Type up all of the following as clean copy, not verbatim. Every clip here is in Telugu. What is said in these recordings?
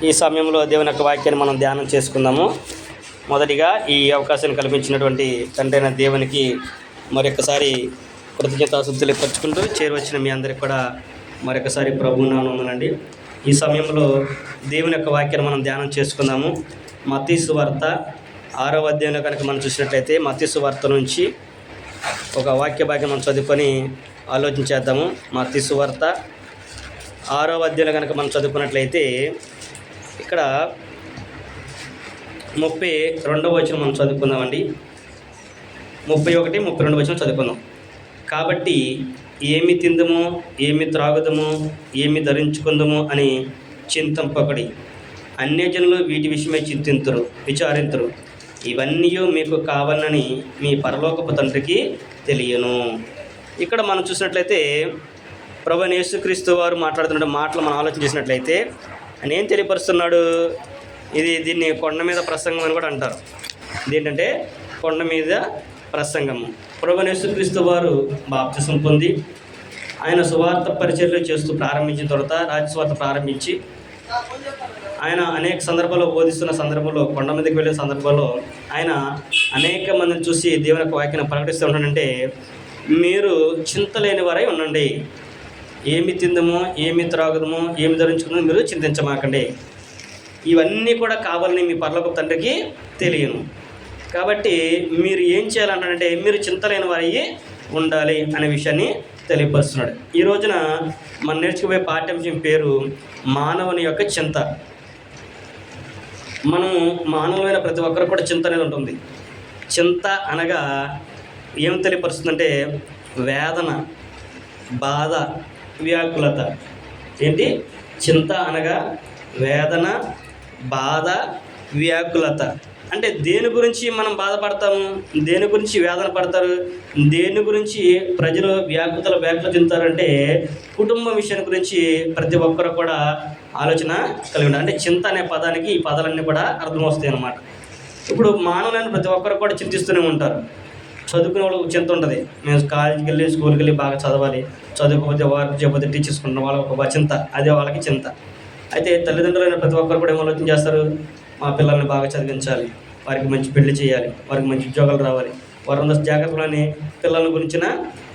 ఈ సమయంలో దేవుని యొక్క వాక్యాన్ని మనం ధ్యానం చేసుకుందాము. మొదటిగా ఈ అవకాశాన్ని కల్పించినటువంటి తండ్రైన దేవునికి మరొకసారి కృతజ్ఞతాస్తుతులు పరుచుకుంటూ చేరువచ్చిన మీ అందరికి కూడా మరొకసారి ప్రభువు నామమునండి. ఈ సమయంలో దేవుని యొక్క వాక్యాన్ని మనం ధ్యానం చేసుకుందాము. మత్తయి సువార్త 6వ అధ్యాయంలో కనుక మనం చూసినట్లయితే మత్తయి సువార్త నుంచి ఒక వాక్య భాగం మనం చదువుకొని ఆలోచించేద్దాము. మత్తయి సువార్త 6వ అధ్యాయంలో కనుక మనం చదువుకున్నట్లయితే ఇక్కడ 32వ వచనం మనం చదువుకుందామండి. 31, 32 వచనం చదువుకుందాం. కాబట్టి ఏమి తిందుము, ఏమి త్రాగుదము, ఏమి ధరించుకుందము అని చింతింపకడి. అన్యజనులు వీటి విషయమై విచారింతురు. ఇవన్నీ మీకు కావాలని మీ పరలోకపు తండ్రికి తెలియను. ఇక్కడ మనం చూసినట్లయితే ప్రభువైన యేసుక్రీస్తు వారు మాట్లాడుతున్న మాటలు మనం ఆలోచన చేసినట్లయితే ఆయన ఏం తెలియపరుస్తున్నాడు? దీన్ని కొండ మీద ప్రసంగం అని కూడా అంటారు. ఇదేంటంటే కొండ మీద ప్రసంగము. ప్రభువైన యేసుక్రీస్తు వారు బాప్తిసం పొంది ఆయన సువార్త పరిచర్యలు చేస్తూ ప్రారంభించిన తర్వాత రాజ్యస్వార్త ప్రారంభించి ఆయన అనేక సందర్భాల్లో బోధిస్తున్న సందర్భంలో కొండ మీదకి వెళ్ళే సందర్భంలో ఆయన అనేక మందిని చూసి దేవుని యొక్క వాక్యాన్ని ప్రకటిస్తూ ఉంటాడంటే, మీరు చింత లేని వారై ఉండండి. ఏమి తిందమో, ఏమి త్రాగుదమో, ఏమి ధరించుకుందామో మీరు చింతించమాకండి. ఇవన్నీ కూడా కావాలని మీ పరలోకపు తండ్రికి తెలియను. కాబట్టి మీరు ఏం చేయాలంటే మీరు చింత లేని వారయ్యి ఉండాలి అనే విషయాన్ని తెలియపరుస్తున్నాడు. ఈ రోజున మనం నేర్చుకుపోయే పాఠ్యాంశం పేరు మానవుని యొక్క చింత. మనం మానవులైన ప్రతి ఒక్కరు కూడా చింత అనేది ఉంటుంది. చింత అనగా ఏం తెలియపరుస్తుందంటే వేదన, బాధ, వ్యాకులత. ఏంటి చింత అనగా? వేదన, బాధ, వ్యాకులత. అంటే దేని గురించి మనం బాధపడతాము, దేని గురించి వేదన పడతారు, దేని గురించి ప్రజలు వ్యాకులత చెందుతారంటే కుటుంబం విషయం గురించి ప్రతి ఒక్కరు కూడా ఆలోచన కలిగి ఉంటారు. అంటే చింత అనే పదానికి ఈ పదాలన్నీ కూడా అర్థం వస్తాయి అన్నమాట. ఇప్పుడు మానవులైన ప్రతి ఒక్కరు కూడా చింతిస్తూనే ఉంటారు. చదువుకునే వాళ్ళకి చింత ఉంటుంది. మేము కాలేజీకి వెళ్ళి స్కూల్కి వెళ్ళి బాగా చదవాలి, చదువుకోకపోతే వర్క్ చేయకపోతే టీచర్స్ ఉంటాం, వాళ్ళకి ఒక చింత, అదే వాళ్ళకి చింత. అయితే తల్లిదండ్రులైన ప్రతి ఒక్కరు కూడా ఏం ఆలోచన చేస్తారు? మా పిల్లల్ని బాగా చదివించాలి, వారికి మంచి పెళ్లి చేయాలి, వారికి మంచి ఉద్యోగాలు రావాలి, వారందరూ జాగ్రత్తలని పిల్లల గురించిన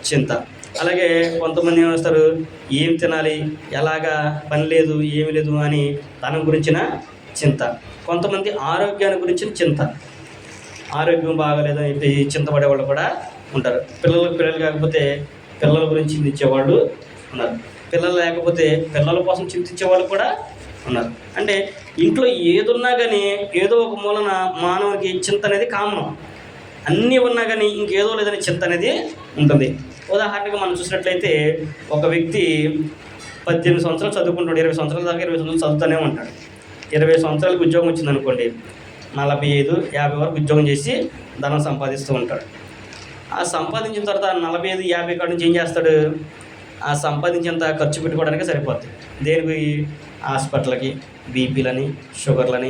చింత. అలాగే కొంతమంది ఏమేస్తారు? ఏం తినాలి, ఎలాగా, పని లేదు, ఏమి లేదు అని తన గురించిన చింత. కొంతమంది ఆరోగ్యాన్ని గురించిన చింత, ఆరోగ్యం బాగాలేదని చెప్పి చింతపడే వాళ్ళు కూడా ఉంటారు. పిల్లలు కాకపోతే పిల్లల గురించి చింతించేవాళ్ళు ఉన్నారు. పిల్లలు లేకపోతే పిల్లల కోసం చింతించే వాళ్ళు కూడా ఉన్నారు. అంటే ఇంట్లో ఏదున్నా కానీ ఏదో ఒక మూలన మానవునికి చింత అనేది కామన్. అన్నీ ఉన్నా కానీ ఇంకేదో లేదని చింత అనేది ఉంటుంది. ఉదాహరణగా మనం చూసినట్లయితే ఒక వ్యక్తి 18 సంవత్సరాలు చదువుకుంటాడు, 20 సంవత్సరాల దాకా 20 సంవత్సరాలు చదువుతూనే ఉంటాడు. 20 సంవత్సరాలకు ఉద్యోగం వచ్చిందనుకోండి, 45, 50 వరకు ఉద్యోగం చేసి ధనం సంపాదిస్తూ ఉంటాడు. ఆ సంపాదించిన తర్వాత 45, 50 కాడ నుంచి ఏం చేస్తాడు? ఆ సంపాదించేంత ఖర్చు పెట్టుకోవడానికి సరిపోతుంది. దేనికి? హాస్పిటల్కి, బీపీలని, షుగర్లని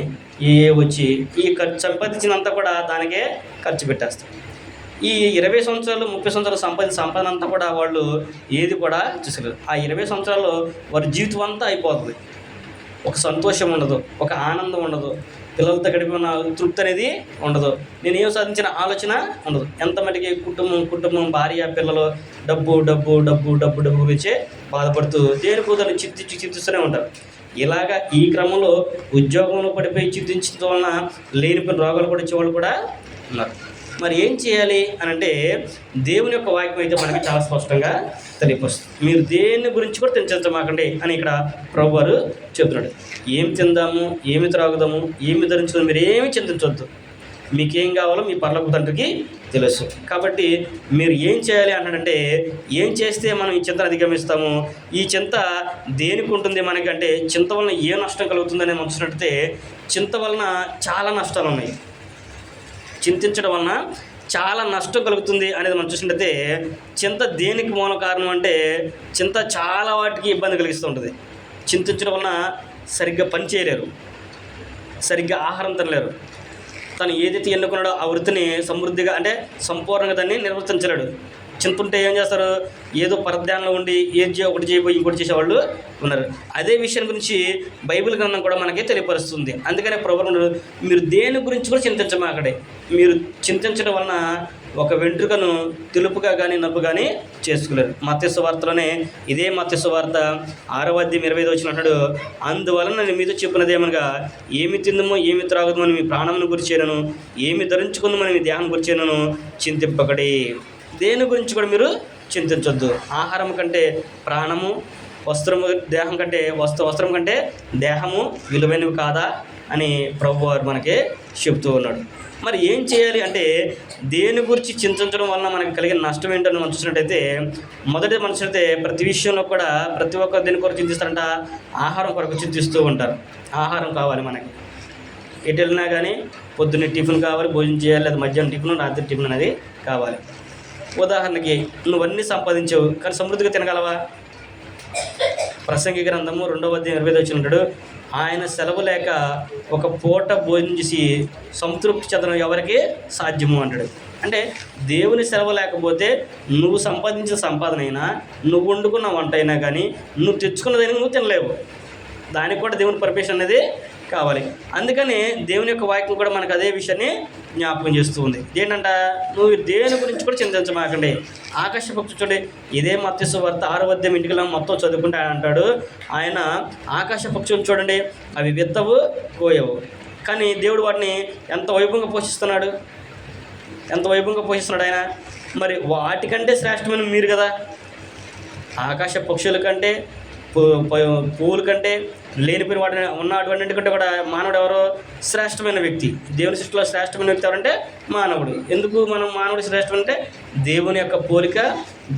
వచ్చి ఈ సంపాదించినంతా కూడా దానికే ఖర్చు పెట్టేస్తారు. ఈ 20 సంవత్సరాలు 30 సంవత్సరాలు సంపాదన అంతా కూడా వాళ్ళు ఏది కూడా చూసలేరు. ఆ 20 సంవత్సరాల్లో వారి జీవితం అంతా అయిపోతుంది. ఒక సంతోషం ఉండదు, ఒక ఆనందం ఉండదు, పిల్లలతో గడిపిన తృప్తి అనేది ఉండదు, నేను ఏం సాధించిన ఆలోచన ఉండదు. ఎంత మటుకి కుటుంబం, భార్య, పిల్లలు, డబ్బు గురించే బాధపడుతూ దేని కూతురు చింతిస్తూనే ఉంటారు. ఇలాగా ఈ క్రమంలో ఉద్యోగంలో పడిపోయి చింతించడం వలన లేనిపోయిన రోగాలు కూడా వచ్చేవాళ్ళు కూడా ఉన్నారు. మరి ఏం చేయాలి అని అంటే దేవుని యొక్క వాక్యం అయితే మనకి చాలా స్పష్టంగా తెలియపరుస్తుంది. మీరు దేని గురించి కూడా చింతించమాకండి అని ఇక్కడ ప్రభు వారు చెబుతున్నాడు. ఏం తిందాము, ఏమి త్రాగుదాము, ఏమి ధరించుదాము, మీరు ఏమి చింతించవద్దు. మీకేం కావాలో మీ పరలోక తండ్రికి తెలుసు. కాబట్టి మీరు ఏం చేయాలి అన్నాడంటే, ఏం చేస్తే మనం ఈ చింతను అధిగమిస్తాము? ఈ చింత దేనికి ఉంటుంది మనకంటే, చింత వలన ఏ నష్టం కలుగుతుందని మనం చూసినట్లయితే చింత వలన చాలా నష్టాలు ఉన్నాయి. చింతించడం వలన చాలా నష్టం కలుగుతుంది అనేది మనం చూసినట్లయితే చింత దేనికి మూల కారణం అంటే చింత చాలా వాటికి ఇబ్బంది కలిగిస్తూ ఉంటుంది. చింతించడం వలన సరిగ్గా పని చేయలేరు, సరిగ్గా ఆహారం తినలేరు, తను ఏదైతే ఎన్నుకున్నాడో ఆ వృత్తిని సమృద్ధిగా అంటే సంపూర్ణంగా దాన్ని నిర్వర్తించలేడు. చింత ఉంటే ఏం చేస్తారు? ఏదో పరధ్యానంలో ఉండి ఒకటి చేయబోయి ఇంకోటి చేసేవాళ్ళు ఉన్నారు. అదే విషయం గురించి బైబిల్ గ్రంథం కూడా మనకి తెలియపరుస్తుంది. అందుకనే ప్రభువు మీరు దేని గురించి కూడా చింతించమాకండి. మీరు చింతించడం వలన ఒక వెంట్రుకను తెలుపుగా కానీ నవ్వు కానీ చేసుకోలేరు. మత్తయి సువార్తలోనే ఇదే మత్తయి సువార్త 6:25 అంటాడు, అందువలన నేను మీతో చెప్పినదేమనగా ఏమి తిందుమో ఏమి త్రాగుదమో అని మీ ప్రాణమును గురిచేనను, ఏమి ధరించుకుందామని మీ దేహం గురిచేనను చింతింపకడి. దేని గురించి కూడా మీరు చింతించొద్దు. ఆహారం కంటే ప్రాణము, వస్త్రము దేహం కంటే వస్త్రం కంటే దేహము విలువైనవి కాదా అని ప్రభువు వారు మనకి చెప్తూ ఉన్నాడు. మరి ఏం చేయాలి అంటే దేని గురించి చింతించడం వలన మనకి కలిగిన నష్టం ఏంటని మనం చూసినట్టయితే, మొదటి మనుషులైతే ప్రతి విషయంలో కూడా ప్రతి ఒక్కరు దేని కొరకు చింతిస్తారంట? ఆహారం కొరకు చింతిస్తూ ఉంటారు. ఆహారం కావాలి మనకి. ఎటు వెళ్ళినా కానీ పొద్దున్నే టిఫిన్ కావాలి, భోజనం చేయాలి, లేదా మధ్యాహ్నం టిఫిన్, రాత్రి టిఫిన్ అనేది కావాలి. ఉదాహరణకి నువ్వన్నీ సంపాదించావు కానీ సమృద్ధిగా తినగలవా? ప్రసంగి గ్రంథము 2:25 అంటాడు, ఆయన సెలవు లేక ఒక పూట భోజనం చేసి సంతృప్తి చెందడం ఎవరికి సాధ్యము అంటాడు. అంటే దేవుని సెలవు లేకపోతే నువ్వు సంపాదించిన సంపాదన అయినా, నువ్వు వండుకున్న వంట అయినా కానీ, నువ్వు తెచ్చుకున్నదైనా నువ్వు తినలేవు. దానికి కూడా దేవుని పర్మిషన్ అనేది కావాలి. అందుకని దేవుని యొక్క వాక్యం కూడా మనకు అదే విషయాన్ని జ్ఞాపకం చేస్తూ ఉంది. ఏంటంట? నువ్వు దేని గురించి కూడా చింతించమాకండి. ఆకాశ పక్షి చూడండి, ఇదే మత్తయి సువార్త 6వ ఇంటికి మొత్తం చదువుకుంటే ఆయన అంటాడు, ఆయన ఆకాశ పక్షులు చూడండి, అవి విత్తవు కోయవు, కానీ దేవుడు వాటిని ఎంత వైభవంగా పోషిస్తున్నాడు. ఎంత వైభవంగా పోషిస్తున్నాడు ఆయన. మరి వాటికంటే శ్రేష్టమైన మీరు కదా. ఆకాశ పక్షుల కంటే, పువ్వుల కంటే, లేనిపోయిన వాటిని ఉన్న అటువంటికంటే కూడా మానవుడు ఎవరో శ్రేష్టమైన వ్యక్తి. దేవుని సృష్టిలో శ్రేష్టమైన వ్యక్తి ఎవరంటే మానవుడు. ఎందుకు మనం మానవుడు శ్రేష్టం అంటే దేవుని యొక్క పోలిక,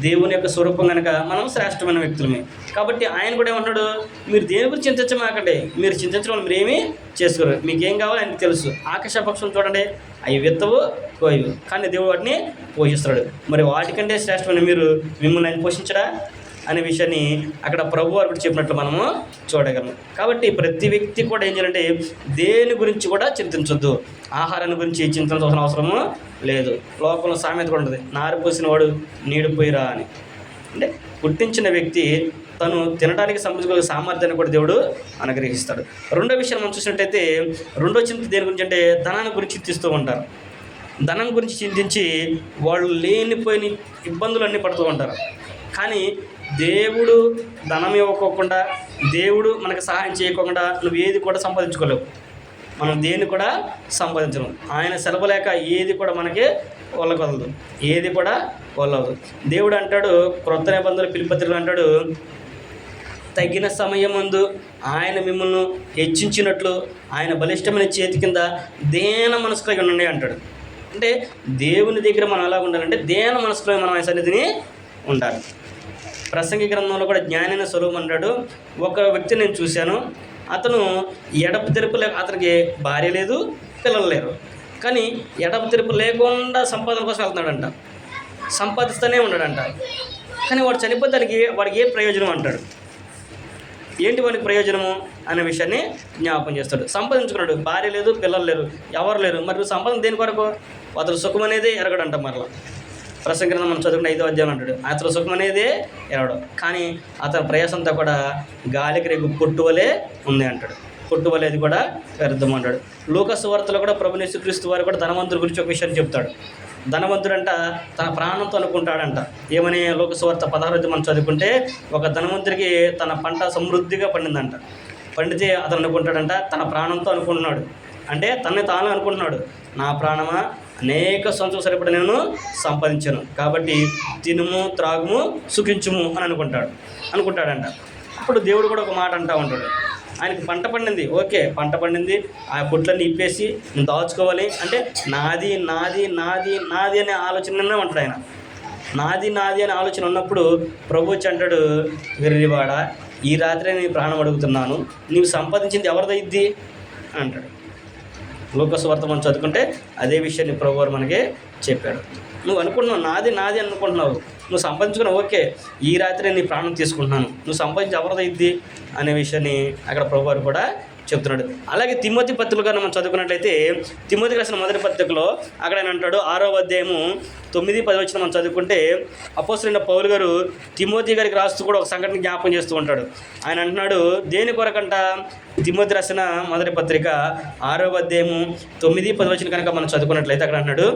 దేవుని యొక్క స్వరూపం కనుక మనం శ్రేష్టమైన వ్యక్తులమే. కాబట్టి ఆయన కూడా ఏమంటున్నాడు, మీరు దేని గురించి చింతించమాకండి. మీరు చింతించడం మీరు ఏమీ చేసుకోరు. మీకు ఏం కావాలో ఆయనకు తెలుసు. ఆకాశ పక్షులు చూడండి, అవి విత్తవు కోయవు, కానీ దేవుడు వాటిని పోషిస్తాడు. మరి వాటికంటే శ్రేష్టమైన మీరు మిమ్మల్ని ఆయన పోషించడా అనే విషయాన్ని అక్కడ ప్రభు వారు కూడా చెప్పినట్లు మనము చూడగలము. కాబట్టి ప్రతి వ్యక్తి కూడా ఏం చేయాలంటే దేని గురించి కూడా చింతించొద్దు. ఆహారాన్ని గురించి చింతించాల్సిన అవసరము లేదు. లోకంలో సామెత కూడా ఉంటుంది, నారిపోసిన వాడు నీడిపోయిరా అని. అంటే పుట్టించిన వ్యక్తి తను తినడానికి సంబంధించిన సామర్థ్యాన్ని కూడా దేవుడు అనుగ్రహిస్తాడు. రెండో విషయం మనం చూసినట్టయితే, రెండో చింత దేని గురించి అంటే ధనాన్ని గురించి చింతిస్తూ ఉంటారు. ధనం గురించి చింతించి వాళ్ళు లేనిపోయిన ఇబ్బందులన్నీ పడుతూ ఉంటారు. కానీ దేవుడు ధనం ఇవ్వకోకుండా, దేవుడు మనకు సహాయం చేయకుండా నువ్వు ఏది కూడా సంపాదించుకోలేవు. మనం దేన్ని కూడా సంపాదించలేము. ఆయన సెలవు లేక ఏది కూడా మనకి వల్లకొదలదు, ఏది కూడా వల్లవదు. దేవుడు అంటాడు, క్రొత్త నిబంధనలు పిలుపత్రికలు అంటాడు, తగిన సమయమందు ఆయన మిమ్మల్ని హెచ్చించినట్లు ఆయన బలిష్టమైన చేతి కింద దేన మనసులో ఉండండి అంటాడు. అంటే దేవుని దగ్గర మనం ఎలా ఉండాలంటే దేన మనసులో మనం ఆయన సన్నిధిని ఉండాలి. ప్రసంగి గ్రంథంలో కూడా జ్ఞానైన స్వరూపం అంటాడు, ఒక వ్యక్తిని నేను చూశాను, అతను ఎడపు తెరుపు అతనికి భార్య లేదు, పిల్లలు లేరు, కానీ ఎడపు తెరుపు లేకుండా సంపాదన కోసం వెళ్తున్నాడంట, సంపాదిస్తూనే ఉన్నాడంట. కానీ వాడు చనిపోతే వాడికి ఏ ప్రయోజనం అంటాడు. ఏంటి వాడికి ప్రయోజనము అనే విషయాన్ని జ్ఞాపకం చేస్తాడు. సంపాదించుకున్నాడు, భార్య లేదు, పిల్లలు లేరు, ఎవరు లేరు, మరి సంపాదన దేని కొరకు? అతను సుఖం అనేది ఎరగడంట. మరలా ప్రసంగి గ్రంథం మనం చదువుకున్న 5వ అధ్యాయం అంటాడు, అతను సుఖం అనేదే ఎరగడం, కానీ అతని ప్రయాసంతా కూడా గాలికి రేగు పొట్టువలే ఉంది అంటాడు. పొట్టువలే అది కూడా వ్యర్థం అంటాడు. లూకా సువార్తలో కూడా ప్రభువు యేసుక్రీస్తు వారు కూడా ధనవంతుడి గురించి ఒక విషయాన్ని చెప్తాడు. ధనవంతుడంట తన ప్రాణంతో అనుకుంటాడంట. ఏమని లూకా సువార్త 16 మనం చదువుకుంటే, ఒక ధనవంతుడికి తన పంట సమృద్ధిగా పండిందంట. పండితే అతను అనుకుంటాడంట, తన ప్రాణంతో అనుకుంటున్నాడు. అంటే తనని తాను అనుకుంటున్నాడు, నా ప్రాణమా అనేక సంవత్సరం సరిపడ నేను సంపాదించాను, కాబట్టి తినుము త్రాగుము సుఖించుము అని అనుకుంటాడంట. అప్పుడు దేవుడు కూడా ఒక మాట అంటూ ఉంటాడు, ఆయనకి పంట పండింది, ఓకే పంట పండింది, ఆ పొట్లన్నీ ఇప్పేసి నేను దాచుకోవాలి అంటే నాది నాది నాది నాది అనే ఆలోచననే ఉంటాడు ఆయన. నాది నాది అనే ఆలోచన ఉన్నప్పుడు ప్రభు వచ్చి అంటాడు, వెర్రివాడా, ఈ రాత్రి నీ ప్రాణం అడుగుతున్నాను, నీవు సంపాదించింది ఎవరిదైద్ది అని అంటాడు. లూకా సువార్త మనం చదువుకుంటే అదే విషయాన్ని ప్రభువారు మనకి చెప్పాడు. నువ్వు అనుకుంటున్నావు నాది నాది అనుకుంటున్నావు, నువ్వు సంపాదించుకున్నావు, ఓకే ఈ రాత్రి నీ ప్రాణం తీసుకుంటున్నాను, నువ్వు సంపాదించి ఎవరిదైద్ది అనే విషయాన్ని అక్కడ ప్రభువారు కూడా చెప్తున్నాడు. అలాగే తిమోతి పత్రికలో మనం చదువుకున్నట్లయితే తిమోతికి రాసిన మొదటి పత్రికలో అక్కడ ఆయన అంటాడు 6వ అధ్యాయము 9-10 మనం చదువుకుంటే అపోస్తలుడైన పౌలు గారు తిమోతి గారికి రాస్తూ కూడా ఒక సంఘటన జ్ఞాపకం చేస్తూ ఉంటాడు. ఆయన అంటున్నాడు, దేని కొరకంట? తిమోతి రాసిన మొదటి పత్రిక 6వ అధ్యాయము 9-10 కనుక మనం చదువుకున్నట్లయితే అక్కడ అంటున్నాడు,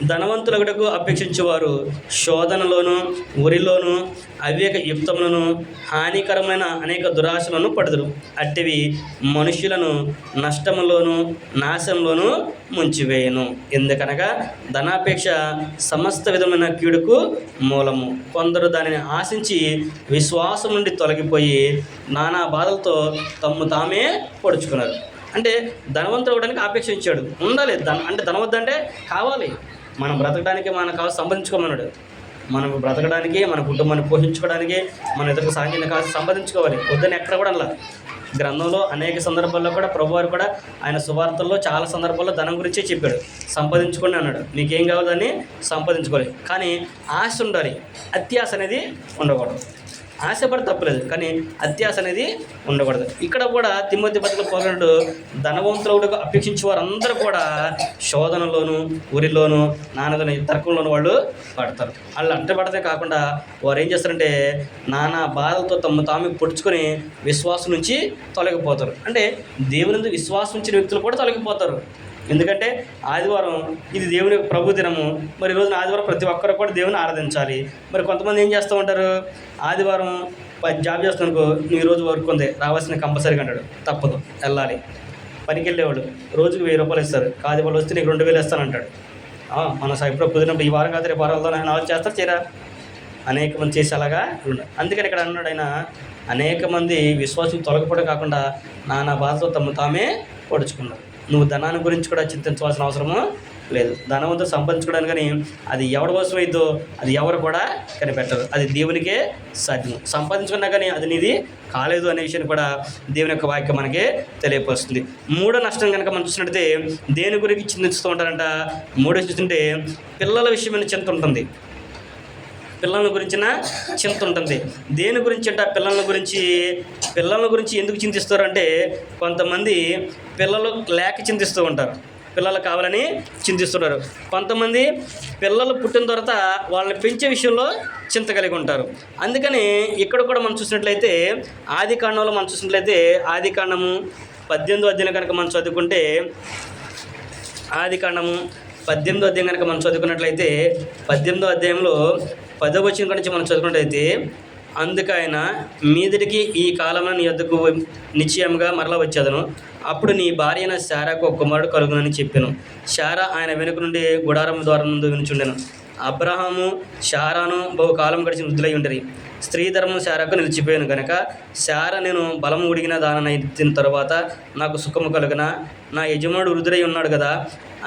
ధనవంతులగుటకు అపేక్షించేవారు శోధనలోను ఉరిలోను అవివేక యుక్తములను హానికరమైన అనేక దురాశలను పడుదురు. అట్టివి మనుషులను నష్టములోను నాశనంలోను ముంచివేయను. ఎందుకనగా ధనాపేక్ష సమస్త విధమైన కీడుకు మూలము. కొందరు దానిని ఆశించి విశ్వాసం నుండి తొలగిపోయి నానా బాధలతో తమ్ము తామే పొడుచుకున్నారు. అంటే ధనవంతుడు అవడానికి ఆపేక్షించాడు, ఉండాలి. అంటే ధనవద్దంటే కావాలి, మనం బ్రతకడానికి మనకు కావాల్సి సంపాదించుకోమన్నాడు. మనం బ్రతకడానికి, మన కుటుంబాన్ని పోషించుకోవడానికి, మన ఇతరులకు సాంఘిక కావాల్సి సంపాదించుకోవాలి. వద్దని ఎక్కడ కూడా అలా గ్రంథంలో అనేక సందర్భాల్లో కూడా ప్రభువారు కూడా ఆయన సువార్తల్లో చాలా సందర్భాల్లో ధనం గురించే చెప్పాడు. సంపాదించుకోండి అన్నాడు. మీకేం కావాలని సంపాదించుకోవాలి, కానీ ఆశ ఉండాలి. అత్యాశ అనేది ఉండకూడదు. ఆశపడి తప్పలేదు, కానీ అత్యాశ అనేది ఉండకూడదు. ఇక్కడ కూడా తిమోతి పత్రికలో పోలినట్టు ధనవంతులకు అపేక్షించే వారందరూ కూడా శోధనలోను ఉరిలోను నానాదని తర్కంలోను వాళ్ళు పడతారు. వాళ్ళు అడ్డపడతే కాకుండా వారు ఏం చేస్తారంటే నానా బాధలతో తమ్ము తాము పొడుచుకొని విశ్వాసం నుంచి తొలగిపోతారు. అంటే దేవుని విశ్వాసం ఉంచిన వ్యక్తులు కూడా తొలగిపోతారు. ఎందుకంటే ఆదివారం ఇది దేవుని ప్రభు దినము. మరి ఈ రోజున ఆదివారం ప్రతి ఒక్కరు కూడా దేవుని ఆరాధించాలి. మరి కొంతమంది ఏం చేస్తూ ఉంటారు, ఆదివారం జాబ్ చేస్తానుకో, ఈరోజు వర్క్ ఉంది రావాల్సిన కంపల్సరీగా అంటాడు, తప్పదు వెళ్ళాలి. పనికి వెళ్ళేవాడు రోజుకు 1000 రూపాయలు ఇస్తారు, కాదు వాళ్ళు వస్తే నీకు 2000 ఇస్తానంటాడు. మన ఇప్పుడు కుదిరినప్పుడు ఈ వారం కాదు రేపు వారం వెళ్దాం ఆయన చేస్తారు చేరా అనేక మంది చేసి అలాగా ఉండాలి. అందుకని ఇక్కడ అన్నాడు ఆయన, అనేక మంది విశ్వాసం తొలగిపోవడం కాకుండా నానా బాధతో తమ్ము తామే పొడుచుకున్నారు. నువ్వు ధనాన్ని గురించి కూడా చింతించవలసిన అవసరము లేదు. ధనవంతులు సంపాదించుకోవడానికి కానీ అది ఎవరి కోసం అయిద్దో అది ఎవరు కూడా కనిపెట్టరు. అది దేవునికే సాధ్యం. సంపాదించుకున్నా కానీ అది నీది కాలేదు అనే విషయాన్ని కూడా దేవుని యొక్క వాక్యం మనకి తెలియపరుస్తుంది. మూడో నష్టం కనుక మనం చూసినట్టయితే దేని గురించి చింతిస్తూ ఉంటారంట? మూడో చూస్తుంటే పిల్లల విషయమైన చింత ఉంటుంది. పిల్లల గురించిన చింత ఉంటుంది. దేని గురించి అంటే పిల్లల గురించి ఎందుకు చింతిస్తారు అంటే కొంతమంది పిల్లలు లేక చింతిస్తూ ఉంటారు, పిల్లలు కావాలని చింతిస్తున్నారు. కొంతమంది పిల్లలు పుట్టిన తర్వాత వాళ్ళని పెంచే విషయంలో చింత కలిగి ఉంటారు. అందుకని ఇక్కడ కూడా మనం చూసినట్లయితే ఆదికాండంలో మనం చూసినట్లయితే ఆదికాండము 18వ అధ్యాయం కనుక మనం చదువుకుంటే ఆదికాండము 18వ అధ్యాయం కనుక మనం చదువుకున్నట్లయితే 18వ అధ్యాయంలో 10వ వచనం నుంచి మనం చదువుకున్నట్లయితే అందుకు ఆయన మీదటికి ఈ కాలంలో నీ వద్దకు నిశ్చయంగా మరలా వచ్చేదను. అప్పుడు నీ భార్య అయిన శారాకు ఒక కుమారుడు కలుగునని చెప్పాను. శారా ఆయన వెనుక నుండి గుడారం ద్వారం ముందు వినుచుండెను. అబ్రహాము శారాను బహుకాలం గడిచి వృద్ధులై ఉండరి. స్త్రీ ధర్మం శారాకు నిలిచిపోయాను కనుక శారా నేను బలము ఉడిగిన దానైన తర్వాత నాకు సుఖము కలుగున నా యజమానుడు వృద్ధుడై ఉన్నాడు కదా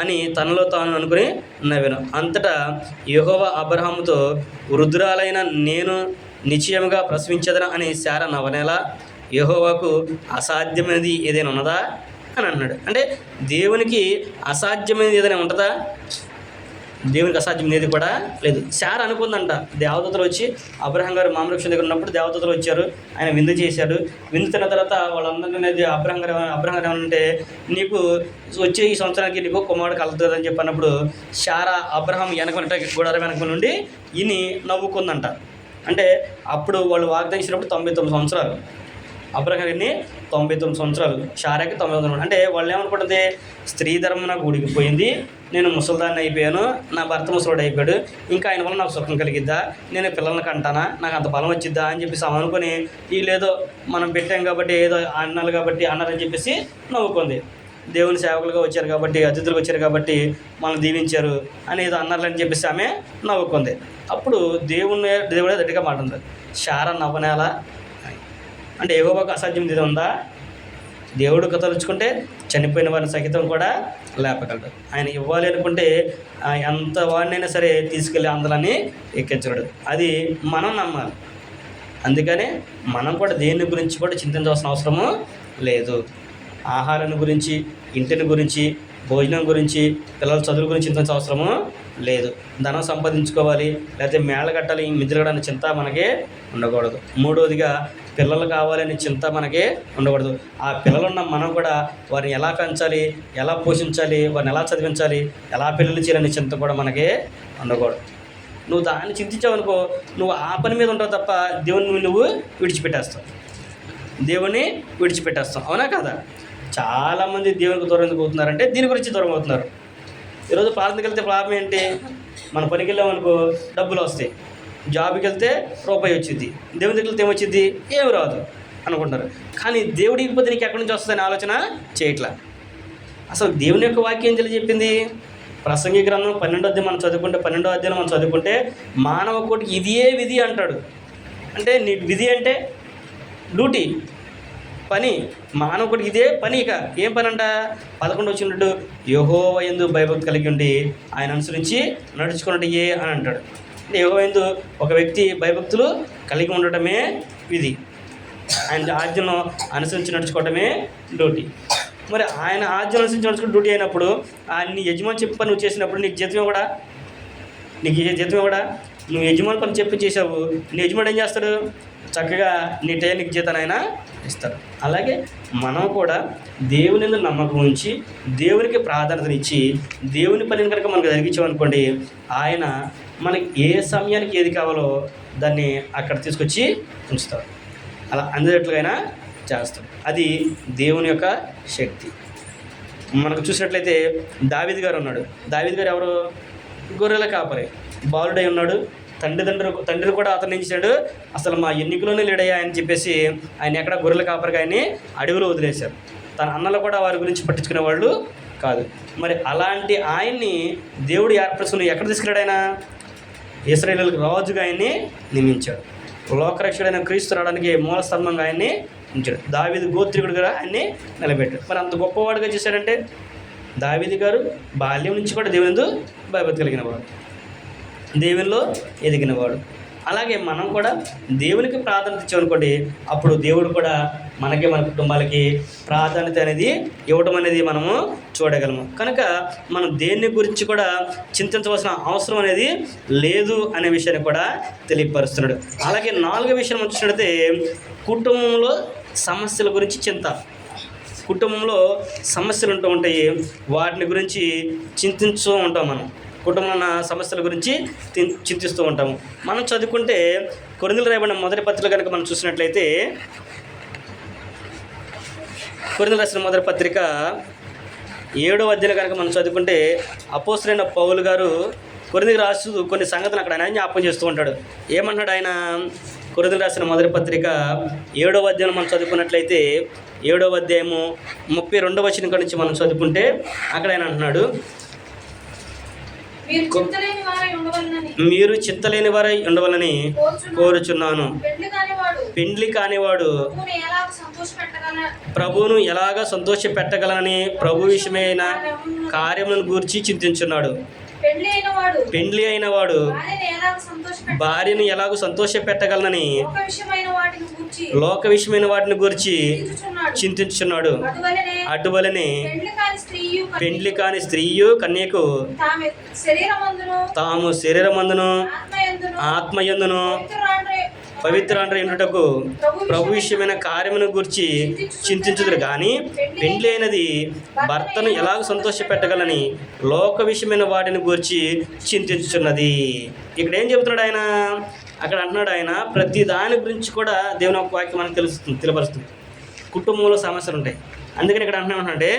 అని తనలో తాను అనుకుని నవ్వాను. అంతటా యెహోవా అబ్రహాముతో వృద్ధురాలైన నేను నిశ్చయముగా ప్రసవించదనా అని శారా నవ్వనేలా యెహోవాకు అసాధ్యమైనది ఏదైనా ఉన్నదా అని అన్నాడు. అంటే దేవునికి అసాధ్యమైనది ఏదైనా ఉంటుందా? దేవునికి అసాధ్యం ఏది కూడా లేదు. శారా అనుకుందంట, దేవదూతలు వచ్చి అబ్రహాం గారు మామృక్ష దగ్గర ఉన్నప్పుడు దేవదూతలు వచ్చారు, ఆయన విందు చేశాడు. విందు తిన్న తర్వాత వాళ్ళందరినీ అబ్రహాం గారు ఏమంటే నీకు వచ్చే ఈ సంవత్సరానికి నీకు కుమారుడు కలుగుతుందని చెప్పినప్పుడు శారా అబ్రహాం వెనక గుడారం వెనక నుండి ఈయన నవ్వుకుందంట. అంటే అప్పుడు వాళ్ళు వాగ్దానం ఇచ్చినప్పుడు 99 సంవత్సరాలు, అబ్రహాంని 99 సంవత్సరాలు, శారాకి 99. అంటే వాళ్ళు ఏమనుకుంటుంది, స్త్రీ ధర్మం నాకు ఉడికిపోయింది, నేను ముసలిదాన్ని అయిపోయాను, నా భర్త ముసలుడు అయిపోయాడు, ఇంకా ఆయన వల్ల నాకు సుఖం కలిగిద్దా, నేను పిల్లల్ని కంటానా, నాకు అంత బలం వచ్చిద్దా అని చెప్పేసి అనుకుని వీళ్ళేదో మనం పెట్టాం కాబట్టి ఏదో అన్నాలు కాబట్టి అన్నారని చెప్పేసి నవ్వుకుంది. దేవుని సేవకులుగా వచ్చారు కాబట్టి, అతిథులుగా వచ్చారు కాబట్టి మనం దీవించారు అని ఏదో అన్నారని చెప్పేసి ఆమె నవ్వుకుంది. అప్పుడు దేవుడే గట్టిగా మాట ఉంది, శారా నవ్వనేలా అంటే యెహోవాకు అసాధ్యం ఇది ఉందా? దేవుడు తలుచుకుంటే చనిపోయిన వారిని సహితం కూడా లేపగలడు. ఆయన ఇవ్వాలి అనుకుంటే ఎంత వాడినైనా సరే తీసుకెళ్ళి అందలని ఎక్కించగలడు. అది మనం నమ్మాలి. అందుకనే మనం కూడా దేని గురించి కూడా చింతించవలసిన అవసరము లేదు. ఆహారాన్ని గురించి, ఇంటిని గురించి, భోజనం గురించి, పిల్లల చదువుల గురించి చింతించాల్సిన అవసరము లేదు. ధనం సంపాదించుకోవాలి, లేకపోతే మేళ కట్టాలి, మిద్దెలు కట్టాలని చింత మనకే ఉండకూడదు. మూడవదిగా పిల్లలు కావాలని చింత మనకే ఉండకూడదు. ఆ పిల్లలున్న మనం కూడా వారిని ఎలా పెంచాలి, ఎలా పోషించాలి, వారిని ఎలా చదివించాలి, ఎలా పిల్లలు చేయాలని చింత కూడా మనకే ఉండకూడదు. నువ్వు దాన్ని చింతించావనుకో, నువ్వు ఆ పని మీద ఉంటావు తప్ప దేవుని నువ్వు విడిచిపెట్టేస్తావు. దేవుని విడిచిపెట్టేస్తాం, అవునా కదా? చాలామంది దేవునికి దూరం ఎందుకు అవుతున్నారంటే దీని గురించి దూరం అవుతున్నారు. ఈరోజు ప్రార్థనకి వెళ్తే ప్రాబ్లం ఏంటి? మన పనికి వెళ్ళామనుకో డబ్బులు వస్తాయి, జాబ్కి వెళ్తే రూపాయి వచ్చింది, దేవుని దగ్గరికి వెళ్తే ఏమొచ్చింది? ఏమి రాదు అనుకుంటారు. కానీ దేవుడి ఇబ్బంది నీకు ఎక్కడి నుంచి వస్తుందని ఆలోచన చేయట్లా. అసలు దేవుని యొక్క వాక్యం ఏం చెప్పింది? ప్రసంగి గ్రంథం 12వ అధ్యాయం మనం చదువుకుంటే, 12వ అధ్యాయం మనం చదువుకుంటే మానవ కోటికి ఇదే విధి అంటాడు. అంటే నీ విధి అంటే డ్యూటీ, పని. మానవుడికి ఇదే పని. ఇక ఏం పని అంట? 11 వచ్చినట్టు యెహోవా యందు భయభక్తి కలిగి ఉండి ఆయన అనుసరించి నడుచుకున్నట్టు అని అంటాడు. అంటే యెహోవా యందు ఒక వ్యక్తి భయభక్తులు కలిగి ఉండటమే విధి, ఆయన ఆజ్ఞను అనుసరించి నడుచుకోవటమే డ్యూటీ. మరి ఆయన ఆజ్ఞను అనుసరించి నడుచుకుని డ్యూటీ అయినప్పుడు నీ యజమాని చెప్పి పని నువ్వు చేసినప్పుడు నీకు జీతం కూడా నువ్వు యజమాని పని చెప్పి చేసావు, నీ యజమాని ఏం చేస్తాడు? చక్కగా నీ టైంకి జీతాన్ని ఆయన ఇస్తాడు. అలాగే మనం కూడా దేవుని మీద నమ్మకం ఉంచి దేవునికి ప్రాధాన్యతనిచ్చి దేవుని పనిని కనుక మనకు జరిగించామనుకోండి, ఆయన మనకి ఏ సమయానికి ఏది కావాలో దాన్ని అక్కడ తీసుకొచ్చి ఉంచుతాడు. అలా అందేటట్లుగా చేస్తాడు. అది దేవుని యొక్క శక్తి. మనకు చూసినట్లయితే దావీదు గారు ఉన్నాడు. దావీదు గారు ఎవరు? గొర్రెల కాపరి, బాలుడై ఉన్నాడు. తండ్రి కూడా అతను ఇచ్చాడు, అసలు మా ఎన్నికలోనే లేడయ్యా అని చెప్పేసి ఆయన ఎక్కడ గొర్రెల కాపరిగా ఆయన్ని అడవిలో వదిలేశారు. తన అన్నలు కూడా వారి గురించి పట్టించుకునే వాళ్ళు కాదు. మరి అలాంటి ఆయన్ని దేవుడు ఏర్పరచుకుని ఎక్కడ తీసుకెళ్ళాడు? ఆయన ఇశ్రాయేలులకు రాజుగా ఆయన్ని నియమించాడు. లోకరక్షకుడైన క్రీస్తు రావడానికి మూల స్తంభంగా ఆయన్ని ఉంచాడు. దావీదు గోత్రికుడుగా ఆయన్ని నిలబెట్టాడు. మరి అంత గొప్పవాడుగా చేశాడంటే దావీదు గారు బాల్యం నుంచి కూడా దేవునితో భయభక్తి కలిగినవాడు, దేవునిలో ఎదిగినవాడు. అలాగే మనం కూడా దేవునికి ప్రాధాన్యత ఇచ్చామనుకోండి, అప్పుడు దేవుడు కూడా మనకి, మన కుటుంబాలకి ప్రాధాన్యత అనేది ఇవ్వడం అనేది మనము చూడగలము. కనుక మనం దేన్ని గురించి కూడా చింతించవలసిన అవసరం అనేది లేదు అనే విషయాన్ని కూడా తెలియపరుస్తున్నాడు. అలాగే 4వ విషయం మనం చూసినట్లయితే కుటుంబంలో సమస్యల గురించి చింత. కుటుంబంలో సమస్యలు ఉంటూ ఉంటాయి, వాటిని గురించి చింతిస్తూ ఉంటాం. మనం కుటుంబంలో ఉన్న సమస్యల గురించి చింతిస్తూ ఉంటాము. మనం చదువుకుంటే కొరింథీయులకు రాయబడిన మొదటి పత్రిక కనుక మనం చూసినట్లయితే, కొరింథీయులకు రాసిన మొదటి పత్రిక 7వ అధ్యాయం కనుక మనం చదువుకుంటే అపోస్తలుడైన పౌలు గారు కొరింథీయులకు రాస్తూ కొన్ని సంగతులు అక్కడ ఆయన జ్ఞాపకం చేస్తూ ఉంటాడు. ఏమన్నాడు ఆయన? కొరింథీయులకు రాసిన మొదటి పత్రిక 7వ అధ్యాయం మనం చదువుకున్నట్లయితే 7వ అధ్యాయము 32వ వచనం నుంచి మనం చదువుకుంటే అక్కడ ఆయన అంటున్నాడు, మీరు చింతలేని వారై ఉండవలని కోరుచున్నాను. పెండ్లి కానివాడు ప్రభువును ఎలాగ సంతోష పెట్టగలనని ప్రభు విషయమైన కార్యములను గూర్చి చింతించున్నాడు. పెండ్లి అయిన వాడు భార్యను ఎలాగో సంతోష పెట్టగలనని లోక విషయమైన వాటిని గురించి చింతించున్నాడు. అటువలనే పెండ్లి కాని స్త్రీయు కన్యకు తాము శరీరమందును ఆత్మయందును పవిత్రాండ్ర ఎండుటకు ప్రభు విషయమైన కార్యమును గురించి చింతించుదురు కానీ పెండ్లి అయినది భర్తను ఎలాగ సంతోష పెట్టగలని లోక విషయమైన వాటిని గురించి చింతించుచున్నది. ఇక్కడ ఏం చెబుతున్నాడు ఆయన? అక్కడ అంటున్నాడు ఆయన, ప్రతి దాని గురించి కూడా దేవుని ఒక వాక్యం మనకు తెలియపరుస్తుంది. కుటుంబంలో సమస్యలు ఉంటాయి, అందుకని ఇక్కడ అంటున్నామంటే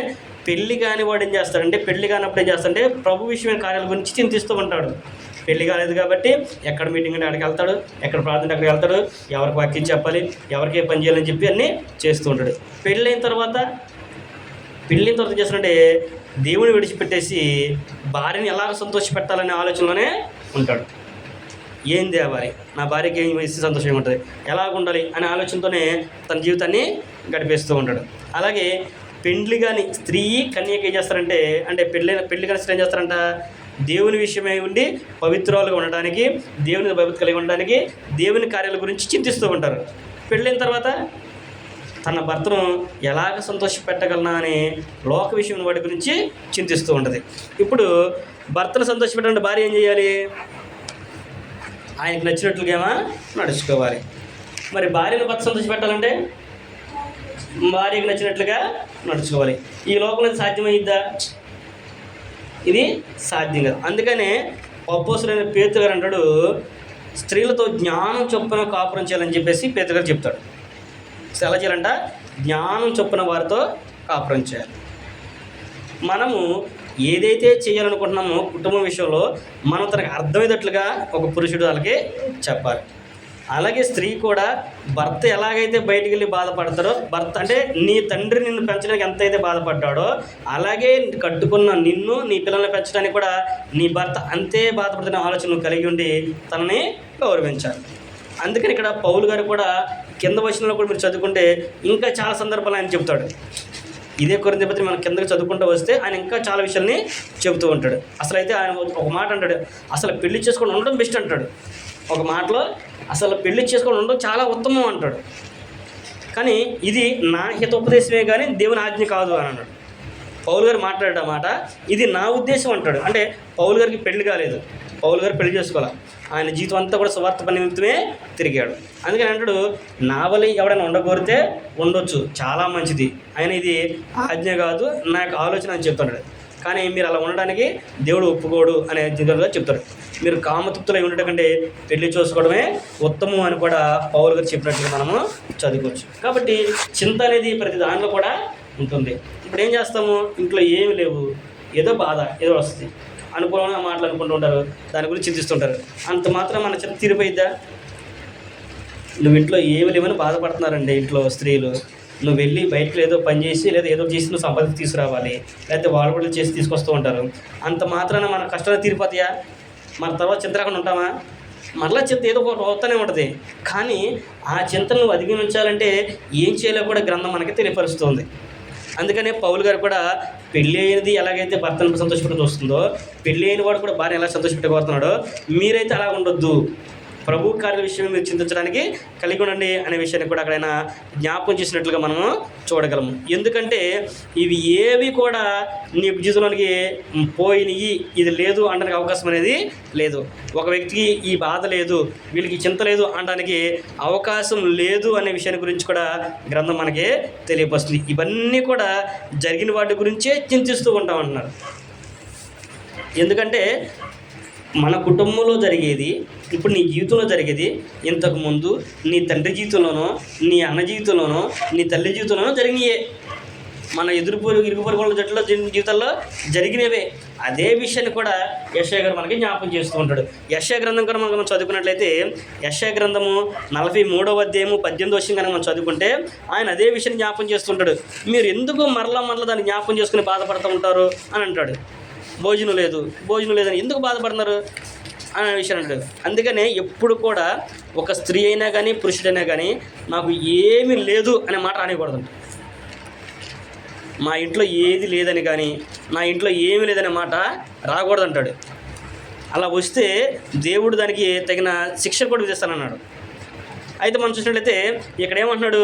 పెళ్లి కాని వాడు ఏం చేస్తాడంటే, పెళ్లి కానప్పుడు ఏం చేస్తాడంటే ప్రభు విషయమైన కార్యాల గురించి చింతిస్తూ ఉంటాడు. పెళ్లి కాలేదు కాబట్టి ఎక్కడ మీటింగ్ అంటే అక్కడికి వెళ్తాడు, ఎక్కడ ప్రార్థన అక్కడికి వెళ్తాడు, ఎవరికి వాక్యం చెప్పాలి, ఎవరికి ఏ పని చేయాలని చెప్పి అన్నీ చేస్తూ ఉంటాడు. పెళ్ళైన తర్వాత చేస్తుంటే దేవుని విడిచిపెట్టేసి భార్యని ఎలా సంతోషపెట్టాలనే ఆలోచనలోనే ఉంటాడు. ఏం తేవాలి, నా భార్యకి ఏం ఇస్తే సంతోషంగా ఉంటుంది, ఎలాగ ఉండాలి అనే ఆలోచనతోనే తన జీవితాన్ని గడిపేస్తూ ఉంటాడు. అలాగే పెండ్లి కాని స్త్రీ కన్యక ఏం చేస్తారంటే, అంటే పెళ్లి కాని స్త్రీ ఏం చేస్తారంట, దేవుని విషయమై ఉండి పవిత్రాలుగా ఉండడానికి, దేవుని భయభక్తి కలిగి ఉండడానికి, దేవుని కార్యాల గురించి చింతిస్తూ ఉంటారు. పెళ్ళైన తర్వాత తన భర్తను ఎలాగ సంతోషపెట్టగలనా అని లోక విషయం వాటి గురించి చింతిస్తూ ఉంటుంది. ఇప్పుడు భర్తను సంతోషపెట్టాలంటే భార్య ఏం చేయాలి? ఆయనకు నచ్చినట్లుగా నడుచుకోవాలి. మరి భార్యను భర్త సంతోషపెట్టాలంటే భార్యకు నచ్చినట్లుగా నడుచుకోవాలి. ఈ లోకంలో సాధ్యమైద్దా? ఇది సాధ్యం కదా. అందుకనే అపోస్తలుడైన పేతురు గారు అంటాడు, స్త్రీలతో జ్ఞానం చొప్పున కాపురం చేయాలని చెప్పేసి పేతురు గారు చెప్తాడు. ఎలా చేయాలంట? జ్ఞానం చొప్పున వారితో కాపురం చేయాలి. మనము ఏదైతే చేయాలనుకుంటున్నామో కుటుంబం విషయంలో మనం తనకు అర్థమయ్యేటట్లుగా ఒక పురుషుడు వాళ్ళకి చెప్పాలి. అలాగే స్త్రీ కూడా భర్త ఎలాగైతే బయటికి వెళ్ళి బాధపడతాడో, భర్త అంటే నీ తండ్రి నిన్ను పెంచడానికి ఎంతైతే బాధపడ్డాడో అలాగే కట్టుకున్న నిన్ను నీ పిల్లల్ని పెంచడానికి కూడా నీ భర్త అంతే బాధపడుతున్న ఆలోచన కలిగి ఉండి తనని గౌరవించాలి. అందుకని ఇక్కడ పౌలు గారు కూడా కింద వచనంలో కూడా మీరు చదువుకుంటే ఇంకా చాలా సందర్భాలు ఆయన చెప్తాడు. ఇదే కొరింథీ పత్రిక మనం కిందకి చదువుకుంటూ వస్తే ఆయన ఇంకా చాలా విషయాల్ని చెబుతూ ఉంటాడు. అసలు అయితే ఆయన ఒక మాట అంటాడు, అసలు పెళ్లి చేసుకొని ఉండడం బెస్ట్ అంటాడు. ఒక మాటలో అసలు పెళ్లి చేసుకొని ఉండడం చాలా ఉత్తమం అంటాడు. కానీ ఇది నా హితోపదేశమే కానీ దేవుని ఆజ్ఞ కాదు అని అన్నాడు. పౌలు గారు మాట్లాడే మాట ఇది నా ఉద్దేశం అంటాడు. అంటే పౌలు గారికి పెళ్లి కాలేదు, పౌలు గారు పెళ్లి చేసుకోవాలి. ఆయన జీవితం అంతా కూడా స్వార్థ పని నిమిత్తమే తిరిగాడు. అందుకని అంటాడు, నా వల్ల ఎవడైనా ఉండగోరితే ఉండొచ్చు, చాలా మంచిది, ఆయన ఇది ఆజ్ఞ కాదు నా యొక్క ఆలోచన అని చెప్తున్నాడు. కానీ మీరు అలా ఉండడానికి దేవుడు ఒప్పుకోడు అనే దిగులుగా చెప్తాడు. మీరు కామతృప్తులై ఉండటం కంటే పెళ్లి చేసుకోవడమే ఉత్తమం అని కూడా పౌలు గారు చెప్పినట్టుగా మనము చదువుకోవచ్చు. కాబట్టి చింత అనేది ప్రతి దాంట్లో కూడా ఉంటుంది. ఇప్పుడు ఏం చేస్తాము? ఇంట్లో ఏమి లేవు, ఏదో బాధ ఏదో వస్తుంది, అనుకూలంగా మాటలు అనుకుంటూ ఉంటారు, దాని గురించి చింతిస్తుంటారు. అంత మాత్రం మన చింత తీరిపోయిద్దా? నువ్వు ఇంట్లో ఏమి లేవని బాధపడుతున్నారండి ఇంట్లో స్త్రీలు, నువ్వు వెళ్ళి బయటకు ఏదో పని చేసి లేదా ఏదో చేసి నువ్వు సంపాదించి తీసుకురావాలి, లేకపోతే వాళ్ళు కూడా చేసి తీసుకొస్తూ ఉంటారు. అంత మాత్రాన మన కష్టాలు తీరిపోతాయా? మన తర్వాత చింత రాకుండా ఉంటామా? మరలా చింత ఏదో ఒకటి అవుతూనే ఉంటుంది. కానీ ఆ చింతను నువ్వు అధిగమించాలంటే ఏం చేయాలో కూడా గ్రంథం మనకి తెలియపరుస్తుంది. అందుకనే పౌలు గారు కూడా పెళ్ళి అయినది ఎలాగైతే భర్తను సంతోషపెట్టి వస్తుందో, పెళ్ళి అయిన వాడు కూడా భార్య ఎలా సంతోషపెట్టబోతున్నాడో మీరైతే అలా ఉండొద్దు, ప్రభు కార్య విషయం మీరు చింతించడానికి కలిగి ఉండండి అనే విషయాన్ని కూడా అక్కడైనా జ్ఞాపకం చేసినట్లుగా మనము చూడగలము. ఎందుకంటే ఇవి ఏవి కూడా నీ జీవితంలోనికి పోయినవి, ఇది లేదు అనడానికి అవకాశం అనేది లేదు. ఒక వ్యక్తికి ఈ బాధ లేదు, వీళ్ళకి చింత లేదు అనడానికి అవకాశం లేదు అనే విషయాన్ని గురించి కూడా గ్రంథం మనకి తెలియపరుస్తుంది. ఇవన్నీ కూడా జరిగిన వాటి గురించే చింతిస్తూ ఉంటామంటున్నారు. ఎందుకంటే మన కుటుంబంలో జరిగేది, ఇప్పుడు నీ జీవితంలో జరిగేది ఇంతకుముందు నీ తండ్రి జీవితంలోనో, నీ అన్న జీవితంలోనో, నీ తల్లి జీవితంలోనో జరిగినాయే. మన ఇరుగు పొరుగు జట్టులో జీవితాల్లో జరిగినవే. అదే విషయాన్ని కూడా యెషయా గారు మనకి జ్ఞాపకం చేస్తూ ఉంటాడు. యెషయా గ్రంథం కూడా మనం చదువుకున్నట్లయితే యెషయా గ్రంథము 43వ అధ్యాయము 18వ వచనం కనుక మనం చదువుకుంటే ఆయన అదే విషయాన్ని జ్ఞాపకం చేస్తుంటాడు. మీరు ఎందుకు మరలా దాన్ని జ్ఞాపకం చేసుకుని బాధపడుతూ ఉంటారు అని అంటాడు. భోజనం లేదని ఎందుకు బాధపడుతున్నారు అనే విషయం అంటాడు. అందుకనే ఎప్పుడు కూడా ఒక స్త్రీ అయినా కానీ పురుషుడైనా కానీ నాకు ఏమీ లేదు అనే మాట రానికూడదంట. మా ఇంట్లో ఏది లేదని కానీ నా ఇంట్లో ఏమీ లేదనే మాట రాకూడదంటాడు. అలా వస్తే దేవుడు దానికి తగిన శిక్ష కూడా విధిస్తానన్నాడు. అయితే మనం చూసినట్లయితే ఇక్కడ ఏమంటున్నాడు,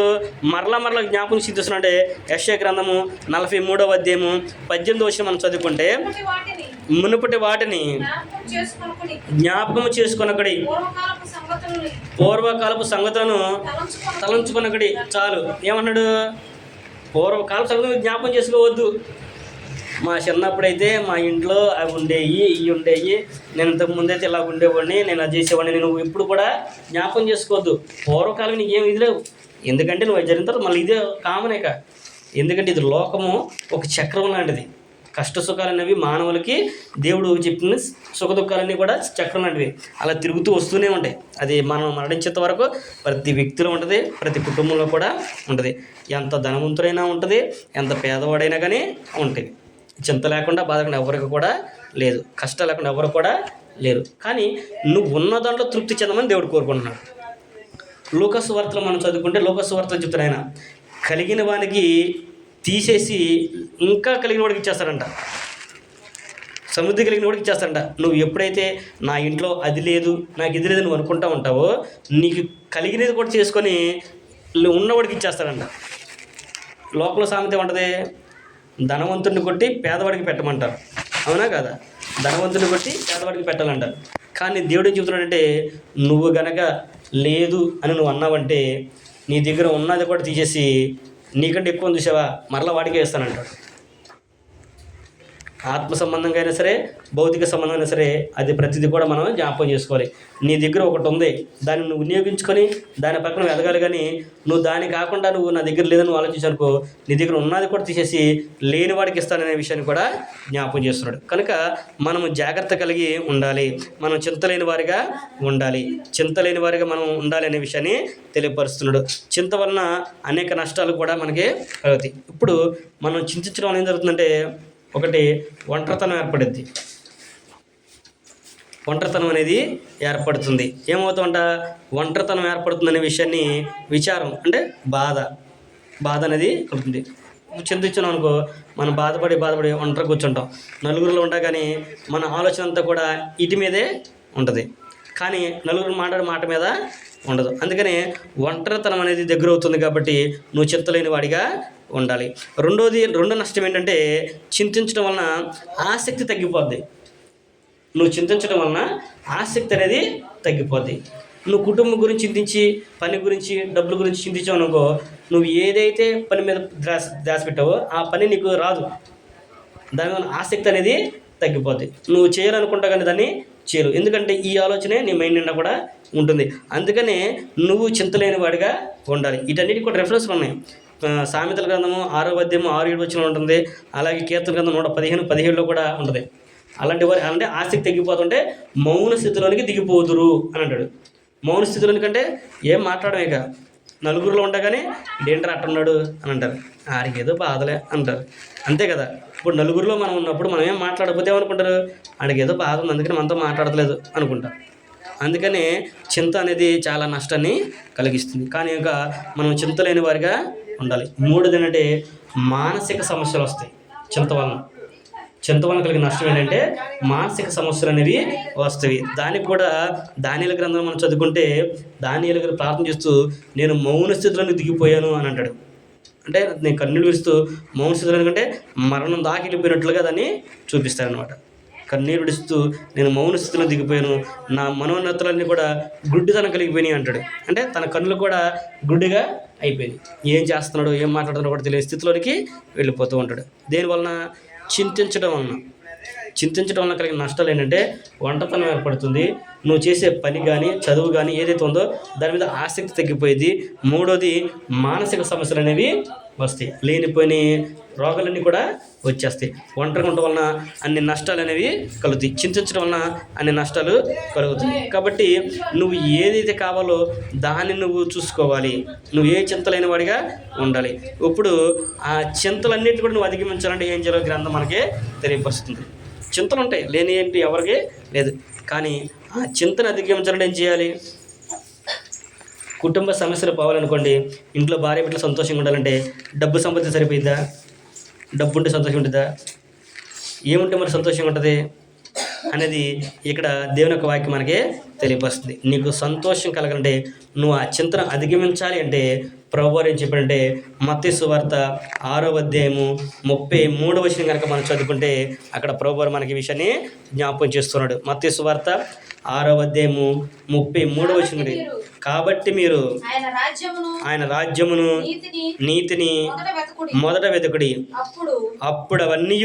మరలా జ్ఞాపకం సిద్ధిస్తున్నాడే యెషయా గ్రంథము 43వ అధ్యాయము 18వ వచనం మనం చదువుకుంటే, మునుపటి వాటిని జ్ఞాపకము చేసుకొనకడి, పూర్వకాలపు సంగతులను తలంచుకొనకడి. చాలు. ఏమన్నాడు? పూర్వకాలపు సంగతులు జ్ఞాపకం చేసుకోవద్దు. మా చిన్నప్పుడైతే మా ఇంట్లో అవి ఉండేవి, ఇవి ఉండేవి, నేను ఇంతకుముందైతే ఇలా ఉండేవాడిని, నేను అది చేసేవాడిని, నువ్వు ఎప్పుడు కూడా జ్ఞాపకం చేసుకోవద్దు. పూర్వకాలం నీకు ఏమి ఇది లేవు. ఎందుకంటే నువ్వు జరిగిన తర్వాత మళ్ళీ ఇదే కామనేక. ఎందుకంటే ఇది లోకము ఒక చక్రం లాంటిది. కష్ట సుఖాలు అనేవి మానవులకి దేవుడు చెప్పిన సుఖ దుఃఖాలన్నీ కూడా చక్రం లాంటివి, అలా తిరుగుతూ వస్తూనే ఉంటాయి. అది మనం మరణించేంత వరకు ప్రతి వ్యక్తిలో ఉంటుంది, ప్రతి కుటుంబంలో కూడా ఉంటుంది. ఎంత ధనవంతుడైనా ఉంటుంది, ఎంత పేదవాడైనా కానీ ఉంటుంది. చింత లేకుండా బాధ లేకుండా ఎవరికి కూడా లేదు, కష్టం లేకుండా ఎవరు కూడా లేరు. కానీ నువ్వు ఉన్న దాంట్లో తృప్తి చెందమని దేవుడు కోరుకుంటున్నాడు. లూకాసు వార్తలు మనం చదువుకుంటే లూకాసు వార్తలు చెప్తారు, ఆయన కలిగిన వానికి తీసేసి ఇంకా కలిగిన వాడికి ఇచ్చేస్తాడంట, సమృద్ధి కలిగిన వాడికి ఇచ్చేస్తాడంట. నువ్వు ఎప్పుడైతే నా ఇంట్లో అది లేదు, నాకు ఇది లేదు నువ్వు అనుకుంటూ ఉంటావో, నీకు కలిగినది కూడా చేసుకొని ఉన్నవాడికి ఇచ్చేస్తాడంట. లోపల సామెత ఉంటుంది, ధనవంతుడిని కొట్టి పేదవాడికి పెట్టమంటారు, అవునా కదా? ధనవంతుడిని కొట్టి పేదవాడికి పెట్టాలంటారు. కానీ దేవుడు ఏం చెబుతున్నాడంటే, నువ్వు గనక లేదు అని నువ్వు అన్నావంటే నీ దగ్గర ఉన్నది కూడా తీసేసి నీకంటే ఎక్కువ చూసావా మరలా వాడికే వేస్తానంటాడు. ఆత్మ సంబంధంగా అయినా సరే, భౌతిక సంబంధం అయినా సరే, అది ప్రతిదీ కూడా మనం జ్ఞాపకం చేసుకోవాలి. నీ దగ్గర ఒకటి ఉంది, దాన్ని నువ్వు వినియోగించుకొని దాని పక్కన ఎదగాలి. కానీ నువ్వు దాని కాకుండా నువ్వు నా దగ్గర లేదని నువ్వు ఆలోచించానుకో, నీ దగ్గర ఉన్నది కూడా తీసేసి లేని వాడికి ఇస్తాననే విషయాన్ని కూడా జ్ఞాపకం చేస్తున్నాడు. కనుక మనము జాగ్రత్త కలిగి ఉండాలి, మనం చింతలేని వారిగా ఉండాలి, చింతలేని వారిగా మనం ఉండాలి అనే విషయాన్ని తెలియపరుస్తున్నాడు. చింత వలన అనేక నష్టాలు కూడా మనకి కలుగుతాయి. ఇప్పుడు మనం చింతించడం వల్ల ఏం జరుగుతుందంటే, ఒకటి ఒంటరితనం ఏర్పడుద్ది. ఒంటరితనం అనేది ఏర్పడుతుంది. ఏమవుతుందంట, ఒంటరితనం ఏర్పడుతుందనే విషయాన్ని విచారం అంటే బాధ అనేది కలుగుతుంది. చింతించాం అనుకో, మనం బాధపడి ఒంటరి కూర్చుంటాం. నలుగురిలో ఉంటా కానీ మన ఆలోచన అంతా కూడా ఇటు మీదే ఉంటుంది, కానీ నలుగురు మాట్లాడే మాట మీద ఉండదు. అందుకని ఒంటరితనం అనేది దగ్గర అవుతుంది. కాబట్టి నువ్వు చింతలేని వాడిగా ఉండాలి. రెండో నష్టం ఏంటంటే, చింతించడం వలన ఆసక్తి తగ్గిపోద్ది. నువ్వు చింతించడం వలన ఆసక్తి అనేది తగ్గిపోద్ది. నువ్వు కుటుంబం గురించి చింతించి, పని గురించి, డబ్బుల గురించి చింతించావు అనుకో, నువ్వు ఏదైతే పని మీద ధ్యాస పెట్టావో ఆ పని నీకు రాదు. దాని వల్ల ఆసక్తి అనేది తగ్గిపోద్ది. నువ్వు చేయాలనుకుంటా కానీ దాన్ని చేయరు. ఎందుకంటే ఈ ఆలోచనే నీ మైండ్ నిండా కూడా ఉంటుంది. అందుకనే నువ్వు చింతలేని వాడిగా ఉండాలి. వీటన్నిటికి కూడా రెఫరెన్స్లు ఉన్నాయి. సామెతల గ్రంథము 6వ అధ్యాయము 6-7 వచనంలో ఉంటుంది. అలాగే కీర్తన గ్రంథం 115-17లో కూడా ఉంటుంది. అలాంటి వారు అంటే ఆసక్తి తగ్గిపోతుంటే మౌన స్థితిలోనికి దిగిపోదురు అని అంటాడు. మౌన స్థితిలోనికంటే ఏం మాట్లాడమే ఇక, నలుగురిలో ఉండగానే ఏంటర్ అట్టున్నాడు అని అంటారు, ఆడికి ఏదో బాధలే అంటారు, అంతే కదా. ఇప్పుడు నలుగురిలో మనం ఉన్నప్పుడు మనం ఏం మాట్లాడకపోతే ఏమనుకుంటారు, ఆడికి ఏదో బాధ ఉంది అందుకని మనతో మాట్లాడలేదు అనుకుంటారు. అందుకనే చింత అనేది చాలా నష్టాన్ని కలిగిస్తుంది. కానీ ఇంకా మనం చింతలేని వారిగా ఉండాలి. మూడోది ఏంటంటే, మానసిక సమస్యలు వస్తాయి చింత వలన కలిగిన నష్టం ఏంటంటే మానసిక సమస్యలు అనేవి వస్తాయి. దానికి కూడా దానియేలు గ్రంథం మనం చదువుకుంటే, దానియేలు గారు ప్రార్థన చేస్తూ నేను మౌన స్థితిలోకి దిగిపోయాను అని అంటాడు. అంటే నేను కన్నీళ్ళు విడుస్తూ మౌన స్థితిలో, ఎందుకంటే మరణం దాకి వెళ్ళిపోయినట్లుగా దాన్ని చూపిస్తారనమాట. కన్నీరు విడుస్తూ నేను మౌన స్థితిలో దిగిపోయాను, నా మనోన్నతులన్నీ కూడా గుడ్డితనం కలిగిపోయినాయి అంటాడు. అంటే తన కన్నులు కూడా గుడ్డిగా అయిపోయినాయి, ఏం చేస్తున్నాడో ఏం మాట్లాడుతున్నాడో కూడా తెలియని స్థితిలోనికి వెళ్ళిపోతూ ఉంటాడు. దేనివలన, చింతించడం వలన కలిగిన నష్టాలు ఏంటంటే ఒంటరితనం ఏర్పడుతుంది. నువ్వు చేసే పని కానీ చదువు కానీ ఏదైతే ఉందో దాని మీద ఆసక్తి తగ్గిపోయేది. మూడోది, మానసిక సమస్యలు అనేవి వస్తాయి, లేనిపోయిన రోగాలన్నీ కూడా వచ్చేస్తాయి. ఒంటరిగా ఉండటం వలన అన్ని నష్టాలు అనేవి కలుగుతాయి, చింతించడం వలన అన్ని నష్టాలు కలుగుతాయి. కాబట్టి నువ్వు ఏదైతే కావాలో దాన్ని నువ్వు చూసుకోవాలి, నువ్వు ఏ చింతలేని వాడిగా ఉండాలి. ఇప్పుడు ఆ చింతలన్నింటినీ కూడా నువ్వు అధిగమించాలంటే ఏం చేయాలో గ్రంథం మనకి తెలియపరుస్తుంది. చింతలు ఉంటాయి, లేని ఏంటి ఎవరికి లేదు. కానీ ఆ చింతను అధిగమించాలంటే ఏం చేయాలి? కుటుంబ సమస్యలు పోవాలనుకోండి, ఇంట్లో భార్య బిడ్డలు సంతోషంగా ఉండాలంటే డబ్బు సంపత్తి సరిపోయిద్దా? డబ్బు ఉంటే సంతోషం ఉంటుందా? ఏముంటే మరి సంతోషంగా ఉంటుంది అనేది ఇక్కడ దేవుని యొక్క వాక్యం మనకి తెలియపరుస్తుంది. నీకు సంతోషం కలగాలంటే, నువ్వు ఆ చింతను అధిగమించాలి అంటే ప్రభువారు ఏం చెప్పాడంటే, మత్తయి సువార్త 6వ అధ్యాయము 33వ వచనం కనుక మనం చదువుకుంటే అక్కడ ప్రభువారు మనకి ఈ విషయాన్ని జ్ఞాపకం చేస్తున్నాడు. మత్తయి సువార్త 6వ అధ్యాయము 33వ వచనం, కాబట్టి మీరు ఆయన రాజ్యమును నీతిని మొదట వెతుకుడి, అప్పుడు అవన్నీ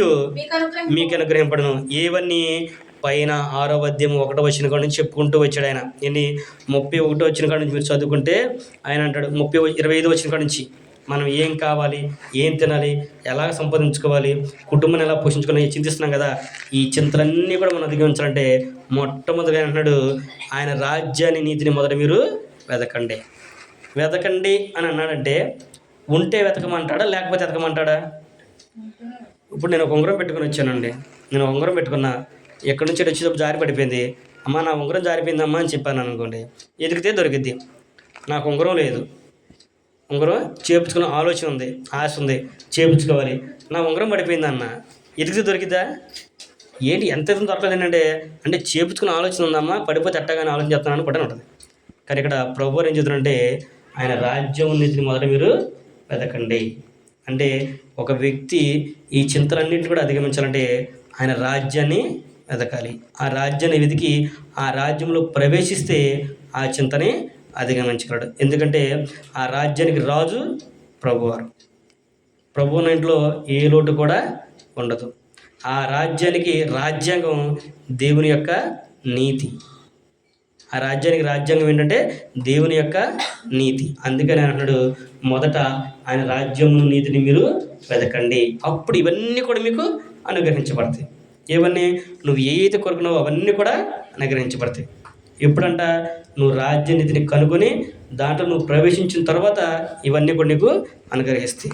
మీకు అనుగ్రహింపడును. ఏవన్నీ పైన 6వ అధ్యాయం 1వ వచనం కాడ నుంచి చెప్పుకుంటూ వచ్చాడు ఆయన. 31వ వచనం కాడ నుంచి మీరు చదువుకుంటే ఆయన అంటాడు, 25వ వచనం కాడ నుంచి మనం ఏం కావాలి, ఏం తినాలి, ఎలా సంపాదించుకోవాలి, కుటుంబాన్ని ఎలా పోషించుకోవాలి చింతిస్తున్నాం కదా. ఈ చింతలన్నీ కూడా మనం అధిగమించాలంటే మొట్టమొదటిగా అంటున్నాడు, ఆయన రాజ్యాన్ని నీతిని మొదట మీరు వెతకండి అని అన్నాడంటే, ఉంటే వెతకమంటాడా లేకపోతే వెతకమంటాడా? ఇప్పుడు నేను ఒక ఉంగరం పెట్టుకుని వచ్చానండి, నేను ఉంగరం పెట్టుకున్నా, ఎక్కడి నుంచి వచ్చేటప్పుడు జారి పడిపోయింది, అమ్మ నా ఉంగరం జారిపోయిందమ్మా అని చెప్పాను అనుకోండి, ఎదిగితే దొరికిద్ది. నాకు ఉంగరం లేదు, ఉంగరం చేపించుకునే ఆలోచన ఉంది, ఆశ ఉంది, చేపించుకోవాలి, నా ఉంగరం పడిపోయింది అన్న, ఎదిగితే దొరికిద్దా? ఏంటి ఎంత దొరకలేదు ఏంటంటే, అంటే చేపించుకునే ఆలోచన ఉందమ్మా, పడిపోతే ఎట్టగానే ఆలోచన చేస్తున్నాను పట్టని ఉంటుంది. కానీ ఇక్కడ ప్రభువారు ఏం చెప్తున్నారంటే, ఆయన రాజ్యం నీతిని మొదట మీరు వెతకండి. అంటే ఒక వ్యక్తి ఈ చింతలన్నింటినీ కూడా అధిగమించాలంటే ఆయన రాజ్యాన్ని వెతకాలి. ఆ రాజ్యాన్ని వెతికి ఆ రాజ్యంలో ప్రవేశిస్తే ఆ చింతని అధిగమించగలడు. ఎందుకంటే ఆ రాజ్యానికి రాజు ప్రభువారు. ప్రభువుని ఇంట్లో ఏ లోటు కూడా ఉండదు. ఆ రాజ్యానికి రాజ్యాంగం దేవుని యొక్క నీతి. ఆ రాజ్యానికి రాజ్యాంగం ఏంటంటే దేవుని యొక్క నీతి. అందుకని అంటున్నాడు, మొదట ఆయన రాజ్యమును నీతిని మీరు వెతకండి, అప్పుడు ఇవన్నీ కూడా మీకు అనుగ్రహించబడతాయి. ఇవన్నీ నువ్వు ఏదైతే కోరుకున్నావో అవన్నీ కూడా అనుగ్రహించబడతాయి. ఎప్పుడంట? నువ్వు రాజ్య నీతిని కనుగొని దాంట్లో నువ్వు ప్రవేశించిన తర్వాత ఇవన్నీ కూడా నీకు అనుగ్రహిస్తాయి.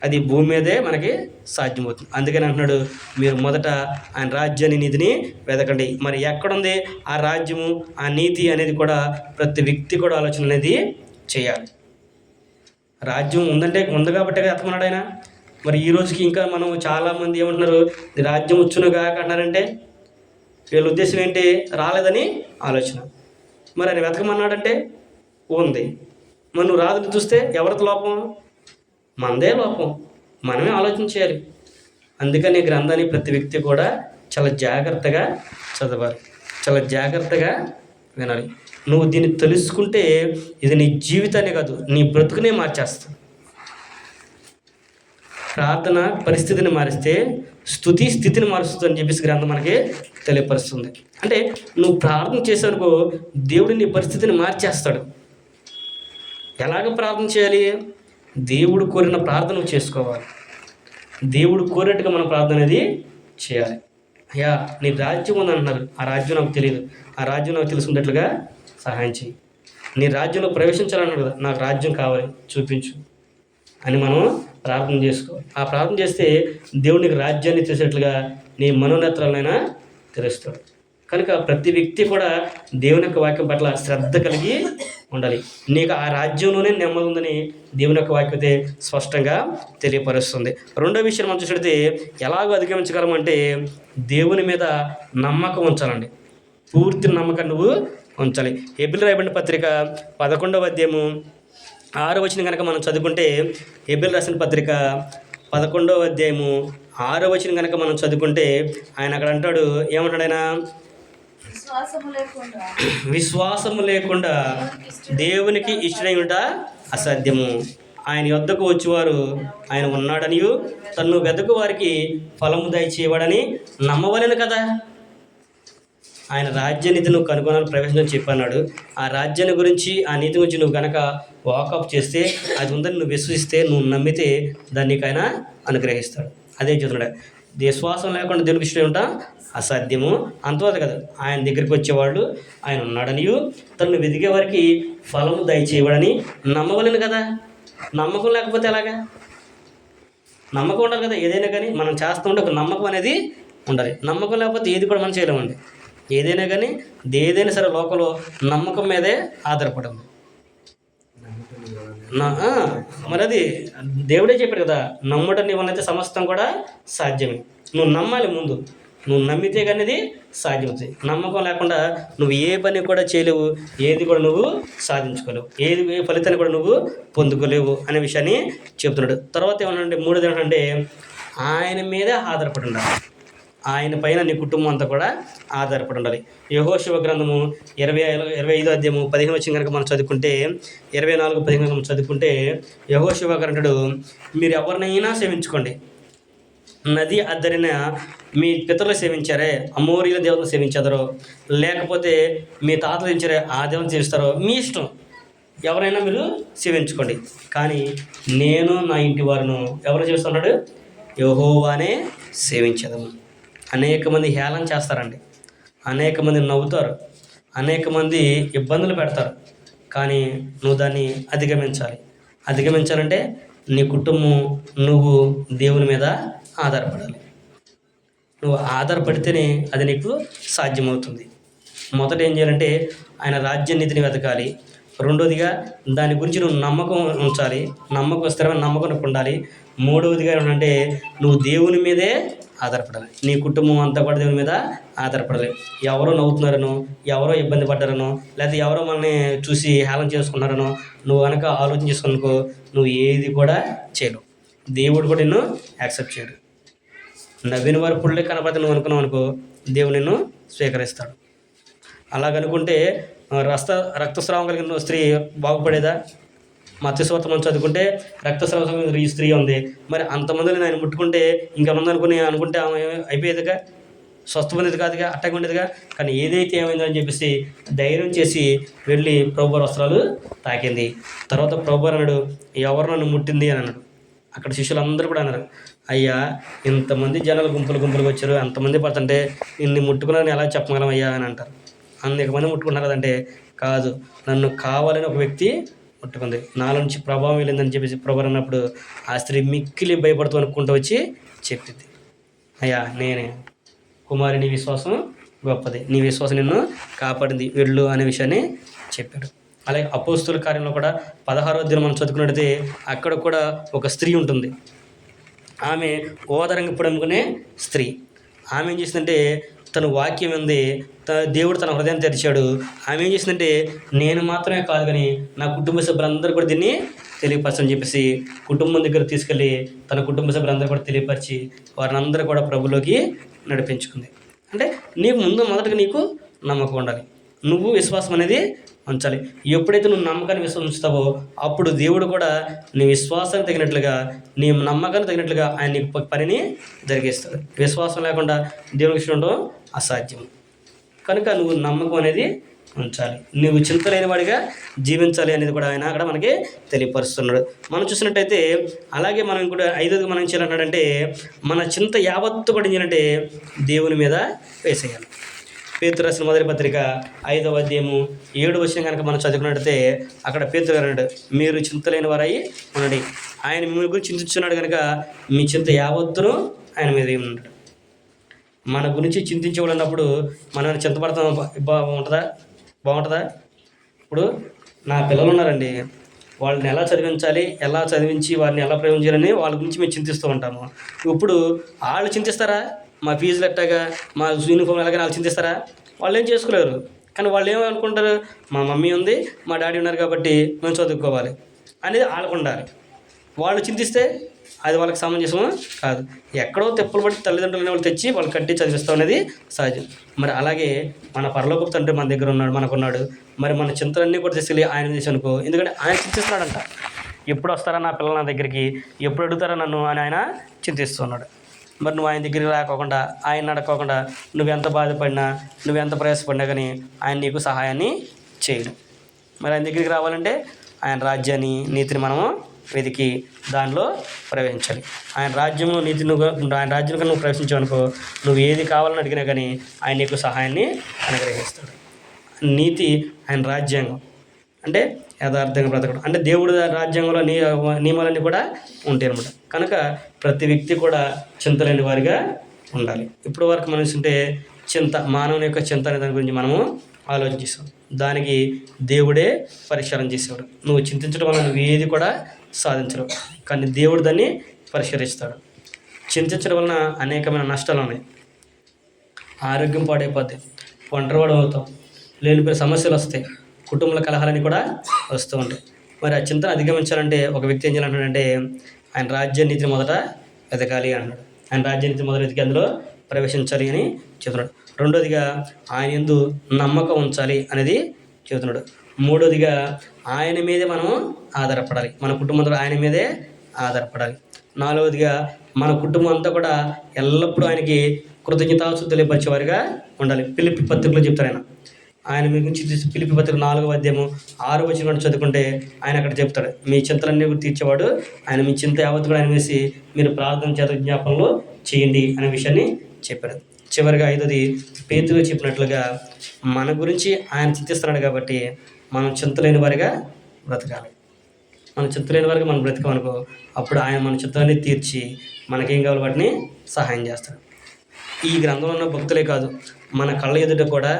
అది భూమి మీదే మనకి సాధ్యమవుతుంది. అందుకని అంటున్నాడు, మీరు మొదట ఆయన రాజ్యాన్ని నీతిని వెతకండి. మరి ఎక్కడుంది ఆ రాజ్యము, ఆ నీతి అనేది కూడా ప్రతి వ్యక్తి కూడా ఆలోచన అనేది చేయాలి. రాజ్యం ఉందంటే ఉంది కాబట్టి వెతకమన్నాడు ఆయన. మరి ఈ రోజుకి ఇంకా మనం చాలామంది ఏమంటున్నారు, రాజ్యం వచ్చును కాక అంటున్నారంటే వీళ్ళ ఉద్దేశం ఏంటి? రాలేదని ఆలోచన. మరి ఆయన వెతకమన్నాడంటే ఉంది. మరి నువ్వు రాదని చూస్తే ఎవరితో లోపం? మనదే లోపం. మనమే ఆలోచన చేయాలి. అందుకని గ్రంథాన్ని ప్రతి వ్యక్తి కూడా చాలా జాగ్రత్తగా చదవాలి, చాలా జాగ్రత్తగా వినాలి. నువ్వు దీన్ని తెలుసుకుంటే ఇది నీ జీవితాన్ని కాదు, నీ బ్రతుకునే మార్చేస్తుంది. ప్రార్థన పరిస్థితిని మారిస్తే స్తుతి స్థితిని మారుస్తుంది అని చెప్పేసి గ్రంథం మనకి తెలియపరుస్తుంది. అంటే నువ్వు ప్రార్థన చేసానుకో దేవుడు నీ పరిస్థితిని మార్చేస్తాడు. ఎలాగ ప్రార్థన చేయాలి? దేవుడు కోరిన ప్రార్థన చేసుకోవాలి. దేవుడు కోరినట్టుగా మన ప్రార్థన అనేది చేయాలి. అయ్యా నీ రాజ్యం ఉంది అంటున్నారు, ఆ రాజ్యం నాకు తెలియదు, ఆ రాజ్యం నాకు తెలుసుకున్నట్లుగా సహాయం చేయి. నీ రాజ్యంలో ప్రవేశించాలన్నారు కదా, నాకు రాజ్యం కావాలి చూపించు అని మనం ప్రార్థన చేసుకోవాలి. ఆ ప్రార్థన చేస్తే దేవునికి రాజ్యాన్ని చేసేట్లుగా నీ మనోనేత్రాలైనా తెలుస్తాడు. కనుక ప్రతి వ్యక్తి కూడా దేవుని యొక్క వాక్యం పట్ల శ్రద్ధ కలిగి ఉండాలి. నీకు ఆ రాజ్యంలోనే నెమ్మది ఉందని దేవుని యొక్క వాక్యతే స్పష్టంగా తెలియపరుస్తుంది. రెండో విషయం మనం చూసినట్లయితే ఎలాగో అధిగమించగలమంటే దేవుని మీద నమ్మకం ఉంచాలండి. పూర్తి నమ్మకం నువ్వు ఉంచాలి. హెబ్రీయులకు రాయబడిన పత్రిక 11వ అధ్యాయము 6వ వచనం కనుక మనం చదువుకుంటే, హెబ్రీయులకు రాసిన పత్రిక 11వ అధ్యాయము 6వ వచనం కనుక మనం చదువుకుంటే ఆయన అక్కడ అంటాడు, ఏమంటాడు ఆయన? విశ్వాసము లేకుండా దేవునికి ఇష్టడై ఉంట అసాధ్యము. ఆయన యొద్దకు వచ్చేవారు ఆయన ఉన్నాడనియు తన్ను వెదకు వారికి ఫలము దయచేయవాడని నమ్మవలెను కదా. ఆయన రాజ్యనీతి నువ్వు కనుగొనాలని ప్రవేశం చెప్పన్నాడు. ఆ రాజ్యాన్ని గురించి, ఆ నీతి గురించి నువ్వు కనుక వాకప్ చేస్తే, అది ఉందని నువ్వు విశ్వసిస్తే, నువ్వు నమ్మితే దానికైనా అనుగ్రహిస్తాడు. అదే చెప్తున్నాడు, విశ్వాసం లేకుండా దేవునికి ఇష్టం ఉంటా అసాధ్యము. అంతవరకు కదా, ఆయన దగ్గరికి వచ్చేవాళ్ళు ఆయన ఉన్నాడనియు తను వెదిగే వారికి ఫలము దయచేయవాడని నమ్మవలను కదా. నమ్మకం లేకపోతే ఎలాగా? నమ్మకం ఉండాలి కదా. ఏదైనా కానీ మనం చేస్తుంటే ఒక నమ్మకం అనేది ఉండాలి. నమ్మకం లేకపోతే ఏది కూడా మనం చేయలేమండి. ఏదైనా కానీ ఏదైనా సరే లోకంలో నమ్మకం మీదే ఆధారపడము. మరి అది దేవుడే చెప్పాడు కదా, నమ్మటం నీ వల్ల అయితే సమస్తం కూడా సాధ్యమే. నువ్వు నమ్మాలి ముందు. నువ్వు నమ్మితే కానీ అది సాధ్యమవుతుంది. నమ్మకం లేకుండా నువ్వు ఏ పని కూడా చేయలేవు, ఏది కూడా నువ్వు సాధించుకోలేవు, ఏ ఫలితాన్ని కూడా నువ్వు పొందుకోలేవు అనే విషయాన్ని చెప్తున్నాడు. తర్వాత ఏమన్నా మూడోది ఏమంటే ఆయన మీదే ఆధారపడి ఉండాలి. ఆయన పైన నీ కుటుంబం అంతా కూడా ఆధారపడి ఉండాలి. యెహోషువ గ్రంథము 25వ అధ్యాయము 15వ వచనం కనుక మనం చదువుకుంటే, 24:15 మనం చదువుకుంటే యెహోషువ అంటాడు, మీరు ఎవరినైనా సేవించుకోండి. నది అద్దరిన మీ పితరులు సేవించారే, అమోరీల దేవతను సేవించారో, లేకపోతే మీ తాతలు సేవించారే ఆ దేవతను సేవిస్తారో మీ ఇష్టం, ఎవరైనా మీరు సేవించుకోండి. కానీ నేను నా ఇంటి వారును ఎవరు చేస్తున్నాడు? యెహోవానే సేవించదము. అనేక మంది హేళన చేస్తారండి, అనేక మంది నవ్వుతారు, అనేక మంది ఇబ్బందులు పెడతారు. కానీ నువ్వు దాన్ని అధిగమించాలంటే నీ కుటుంబం, నువ్వు దేవుని మీద ఆధారపడాలి. నువ్వు ఆధారపడితేనే అది నీకు సాధ్యమవుతుంది. మొదట ఏం చేయాలంటే ఆయన రాజ్యనీతిని వెతకాలి. రెండోదిగా దాని గురించి నువ్వు నమ్మకం ఉంచాలి. స్థిరమైన నమ్మకం ఉండాలి. మూడవదిగా ఏమంటే నువ్వు దేవుని మీదే ఆధారపడాలి. నీ కుటుంబం అంతా కూడా దేవుని మీద ఆధారపడాలి. ఎవరో నవ్వుతున్నారనో, ఎవరో ఇబ్బంది పడ్డారనో, లేకపోతే ఎవరో మనల్ని చూసి హేళన చేసుకున్నారనో నువ్వు కనుక ఆలోచన చేసుకునుకో, నువ్వు ఏది కూడా చేయలేవు. దేవుడు కూడా నిన్ను యాక్సెప్ట్ చేయడు. నవ్విన వారు పుళ్ళే కనపడితే నువ్వు అనుకున్నావు అనుకో, దేవుడు నిన్ను స్వీకరిస్తాడు. అలాగనుకుంటే రక్తస్రావం కలిగిన స్త్రీ బాగుపడేదా? మత్స్యవార్త మనం చదువుకుంటే రక్తస్రావం ఈ స్త్రీ ఉంది, మరి అంతమందిని ఆయన ముట్టుకుంటే ఇంకా ముందు అనుకుంటే ఆమె అయిపోయేదిగా, స్వస్థమైనది కాదుగా, అట్టగా ఉండేదిగా. కానీ ఏదైతే ఏమైందని చెప్పేసి ధైర్యం చేసి వెళ్ళి ప్రభువారి వస్త్రాలు తాకింది. తర్వాత ప్రభువారు అన్నాడు, ఎవరు నన్ను ముట్టింది అని అన్నాడు. అక్కడ శిష్యులందరూ కూడా అన్నారు, అయ్యా ఇంతమంది జనాలు గుంపులుగా వచ్చారు, అంతమంది పడుతుంటే నిన్ను ముట్టుకున్నారని ఎలా చెప్పగలం అయ్యా అని అంటారు. అనేక మంది ముట్టుకున్నారు కదంటే, కాదు, నన్ను కావాలని ఒక వ్యక్తి ముట్టుకుంది, నాలో నుంచి ప్రభావం వెళ్ళిందని చెప్పేసి ప్రభు అన్నప్పుడు ఆ స్త్రీ మిక్కిలి భయపడుతూ అనుకుంటూ వచ్చి చెప్పింది, అయ్యా నేనే, కుమారి నీ విశ్వాసం గొప్పది, నీ విశ్వాసం నిన్ను కాపాడింది, వెళ్ళు అనే విషయాన్ని చెప్పాడు. అలాగే అపోస్తుల కార్యంలో కూడా 16వ అధ్యాయం మనం చదువుకున్నట్టయితే అక్కడ కూడా ఒక స్త్రీ ఉంటుంది. ఆమె ఓదరంగప్పుడు అనుకునే స్త్రీ. ఆమె ఏం చేసిందంటే తన వాక్యం ఉంది, దేవుడు తన హృదయాన్ని తెరిచాడు. ఆమె ఏం చేసిందంటే నేను మాత్రమే కాదు కానీ నా కుటుంబ సభ్యులందరూ కూడా దీన్ని తెలియపరచని చెప్పేసి కుటుంబం దగ్గర తీసుకెళ్ళి తన కుటుంబ సభ్యులందరూ కూడా తెలియపరిచి వారిని అందరూ కూడా ప్రభులోకి నడిపించుకుంది. అంటే నీకు మొదటగా నీకు నమ్మకం ఉండాలి, నువ్వు విశ్వాసం అనేది ఉంచాలి. ఎప్పుడైతే నువ్వు నమ్మకాన్ని విశ్వసిస్తావో అప్పుడు దేవుడు కూడా నీ విశ్వాసానికి తగినట్లుగా, నీ నమ్మకానికి తగినట్లుగా ఆయన నీ పనిని జరిగిస్తాడు. విశ్వాసం లేకుండా దేవునికి ఇష్టం ఉండడం అసాధ్యం. కనుక నువ్వు నమ్మకం అనేది ఉంచాలి, నువ్వు చింత లేని వాడిగా జీవించాలి అనేది కూడా ఆయన అక్కడ మనకి తెలియపరుస్తున్నాడు. మనం చూసినట్టయితే అలాగే మనం కూడా 5వ మనం చేయాలంటే మన చింత యావత్తు కూడా ఏం చేయాలంటే దేవుని మీద వేసేయాలి. పేతురు రాసిన మొదటి పత్రిక 5వ అధ్యాయము 7వ వచనం కనుక మనం చదువుకున్నట్టయితే అక్కడ పేతురు అన్నాడు, మీరు చింతలేని వారై ఉండండి. ఆయన మిమ్మల్ని గురించి చింతించున్నాడు కనుక మీ చింత యావత్తును ఆయన మీద ఉన్నాడు. మన గురించి చింతించేవాళ్ళన్నప్పుడు మనం చింతపడతాం బాగుంటుందా? ఇప్పుడు నా పిల్లలు ఉన్నారండి, వాళ్ళని ఎలా చదివించాలి, ఎలా చదివించి వారిని ఎలా ప్రయోగించాలని వాళ్ళ గురించి మేము చింతిస్తూ ఉంటాము. ఇప్పుడు వాళ్ళు చింతిస్తారా? మా ఫీజులు ఎట్టాగా, మా యూనిఫామ్ ఎలాగైనా వాళ్ళు చింతిస్తారా? వాళ్ళు ఏం చేసుకోలేరు. కానీ వాళ్ళు ఏమనుకుంటారు, మా మమ్మీ ఉంది, మా డాడీ ఉన్నారు కాబట్టి మేము చదువుకోవాలి అనేది వాళ్ళకు ఉండాలి. వాళ్ళు చింతిస్తే అది వాళ్ళకి సమంజసం కాదు. ఎక్కడో తెప్పులు పట్టి తల్లిదండ్రులని వాళ్ళు తెచ్చి వాళ్ళు కట్టి చదివిస్తాం అనేది సహజం. మరి అలాగే మన పరలోకపు తండ్రి మన దగ్గర ఉన్నాడు, మనకున్నాడు. మరి మన చింతలన్నీ కూడా తీసుకెళ్ళి ఆయన చేసి అనుకో, ఎందుకంటే ఆయన చింతిస్తున్నాడంట. ఎప్పుడు వస్తారా నా పిల్లల నా దగ్గరికి, ఎప్పుడు అడుగుతారా నన్ను అని ఆయన చింతిస్తున్నాడు. మరి నువ్వు ఆయన దగ్గరికి రాకోకుండా, ఆయన అడగకుండా నువ్వెంత బాధపడినా, నువ్వెంత ప్రయాసపడినా కానీ ఆయన నీకు సహాయాన్ని చేయడు. మరి ఆయన దగ్గరికి రావాలంటే ఆయన రాజ్యాన్ని, నీతిని మనము వెతికి దానిలో ప్రవేశించాలి. ఆయన రాజ్యంలో నీతి ఆయన రాజ్యంలో నువ్వు ప్రవేశించావనుకో, నువ్వు ఏది కావాలని అడిగినా కానీ ఆయన నీకు సహాయాన్ని అనుగ్రహిస్తాడు. నీతి ఆయన రాజ్యాంగం అంటే యథార్థంగా బ్రతకడం, అంటే దేవుడి రాజ్యాంగంలో నియమాలన్నీ కూడా ఉంటాయి అన్నమాట. కనుక ప్రతి వ్యక్తి కూడా చింతలేని వారిగా ఉండాలి. ఇప్పుడు వరకు మనం చూస్తుంటే చింత, మానవుని యొక్క చింత అనే దాని గురించి మనము ఆలోచించాం. దానికి దేవుడే పరిష్కారం చేసేవాడు. నువ్వు చింతించడం వల్ల నువ్వు ఏది కూడా సాధించలేవు, కానీ దేవుడు దాన్ని పరిష్కరిస్తాడు. చింతించడం వలన అనేకమైన నష్టాలు ఉన్నాయి. ఆరోగ్యం పాడైపోద్ది, ఒంటరివాడు అవుతాం, లేనిపోయిన సమస్యలు వస్తాయి, కుటుంబాల కలహాలని కూడా వస్తూ ఉంటాయి. మరి ఆ చింతను అధిగమించాలంటే ఒక వ్యక్తి ఏం చేయాలంటే ఆయన రాజ్య నీతిని మొదట వెతకాలి అన్నాడు. ఆయన రాజ్య నీతిని మొదట వెతికి అందులో ప్రవేశించాలి అని చెబుతున్నాడు. రెండోదిగా ఆయన యందు నమ్మకం ఉంచాలి అనేది చెబుతున్నాడు. మూడోదిగా ఆయన మీదే మనము ఆధారపడాలి, మన కుటుంబంతో ఆయన మీదే ఆధారపడాలి. నాలుగోదిగా మన కుటుంబం అంతా కూడా ఎల్లప్పుడూ ఆయనకి కృతజ్ఞతాస్తుతులు తెలియపరిచేవారిగా ఉండాలి. ఫిలిప్పీ పత్రికలో చెప్తారు ఆయన మీ గురించి ఫిలిప్పీ పత్రిక 4వ అధ్యాయము 6వ వచనం చదువుకుంటే ఆయన అక్కడ చెప్తాడు, మీ చింతలన్నీ తీర్చేవాడు ఆయన, మీ చింత యావత్తు కూడా ఆయన వేసి మీరు ప్రార్థన చేత జ్ఞాపనలో చేయండి అనే విషయాన్ని చెప్పాడు. చివరిగా 5వది పేతురు చెప్పినట్లుగా మన గురించి ఆయన చింతిస్తున్నాడు కాబట్టి మనం చింతలేని వారిగా బ్రతకాలి. మనం చింతలేని వారిగా మనం బ్రతకమనుకో, అప్పుడు ఆయన మన చింతలన్నీ తీర్చి మనకేం కావాలి వాటిని సహాయం చేస్తాడు. ఈ గ్రంథంలో ఉన్న భక్తులే కాదు, మన కళ్ళ ఎదుట కూడా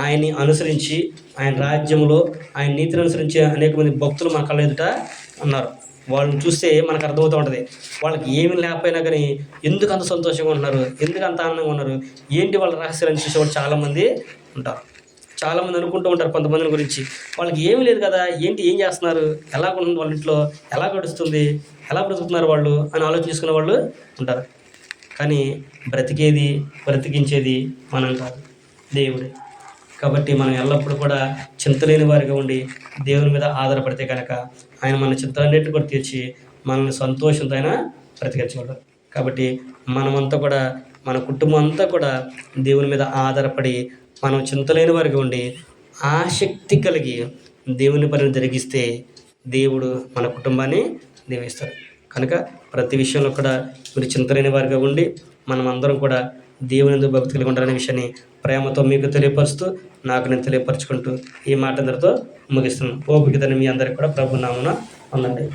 ఆయన్ని అనుసరించి ఆయన రాజ్యంలో ఆయన నీతిని అనుసరించే అనేక మంది భక్తులు మన కళ్ళ ఎదుట ఉన్నారు. వాళ్ళని చూస్తే మనకు అర్థమవుతూ ఉంటుంది. వాళ్ళకి ఏమి లేకపోయినా కానీ ఎందుకు అంత సంతోషంగా ఉన్నారు, ఎందుకు అంత ఆనందంగా ఉన్నారు, ఏంటి వాళ్ళ రహస్యాలను చూసేవాళ్ళు చాలామంది ఉంటారు. చాలామంది అనుకుంటూ ఉంటారు కొంతమందిని గురించి, వాళ్ళకి ఏమీ లేదు కదా, ఏంటి ఏం చేస్తున్నారు, ఎలా ఉంటుంది వాళ్ళ ఇంట్లో, ఎలా గడుస్తుంది, ఎలా బ్రతుకుతున్నారు వాళ్ళు అని ఆలోచించుకునే వాళ్ళు ఉంటారు. కానీ బ్రతికించేది మనం కాదు, దేవుడే. కాబట్టి మనం ఎల్లప్పుడూ కూడా చింతలేని వారిగా ఉండి దేవుని మీద ఆధారపడితే కనుక ఆయన మన చింతలన్నిటిని కూడా తీర్చి మనల్ని సంతోషంతో ఆయన బ్రతికించగలరు. కాబట్టి మనమంతా కూడా, మన కుటుంబం అంతా కూడా దేవుని మీద ఆధారపడి మనం చింతలేని వారిగా ఉండి ఆసక్తి కలిగి దేవుని పనిని జరిగిస్తే దేవుడు మన కుటుంబాన్ని దీవిస్తాడు. కనుక ప్రతి విషయంలో కూడా మీరు చింతలేని వారిగా ఉండి మనం అందరం కూడా దేవుని యందు భక్తి కలిగి ఉండాలనే విషయాన్ని ప్రేమతో మీకు తెలియపరుస్తూ, నాకు నేను తెలియపరచుకుంటూ ఈ మాట అందరితో ముగిస్తున్నాను. ఓపికతోని మీ అందరికీ కూడా ప్రభు నామమున వందనాలు.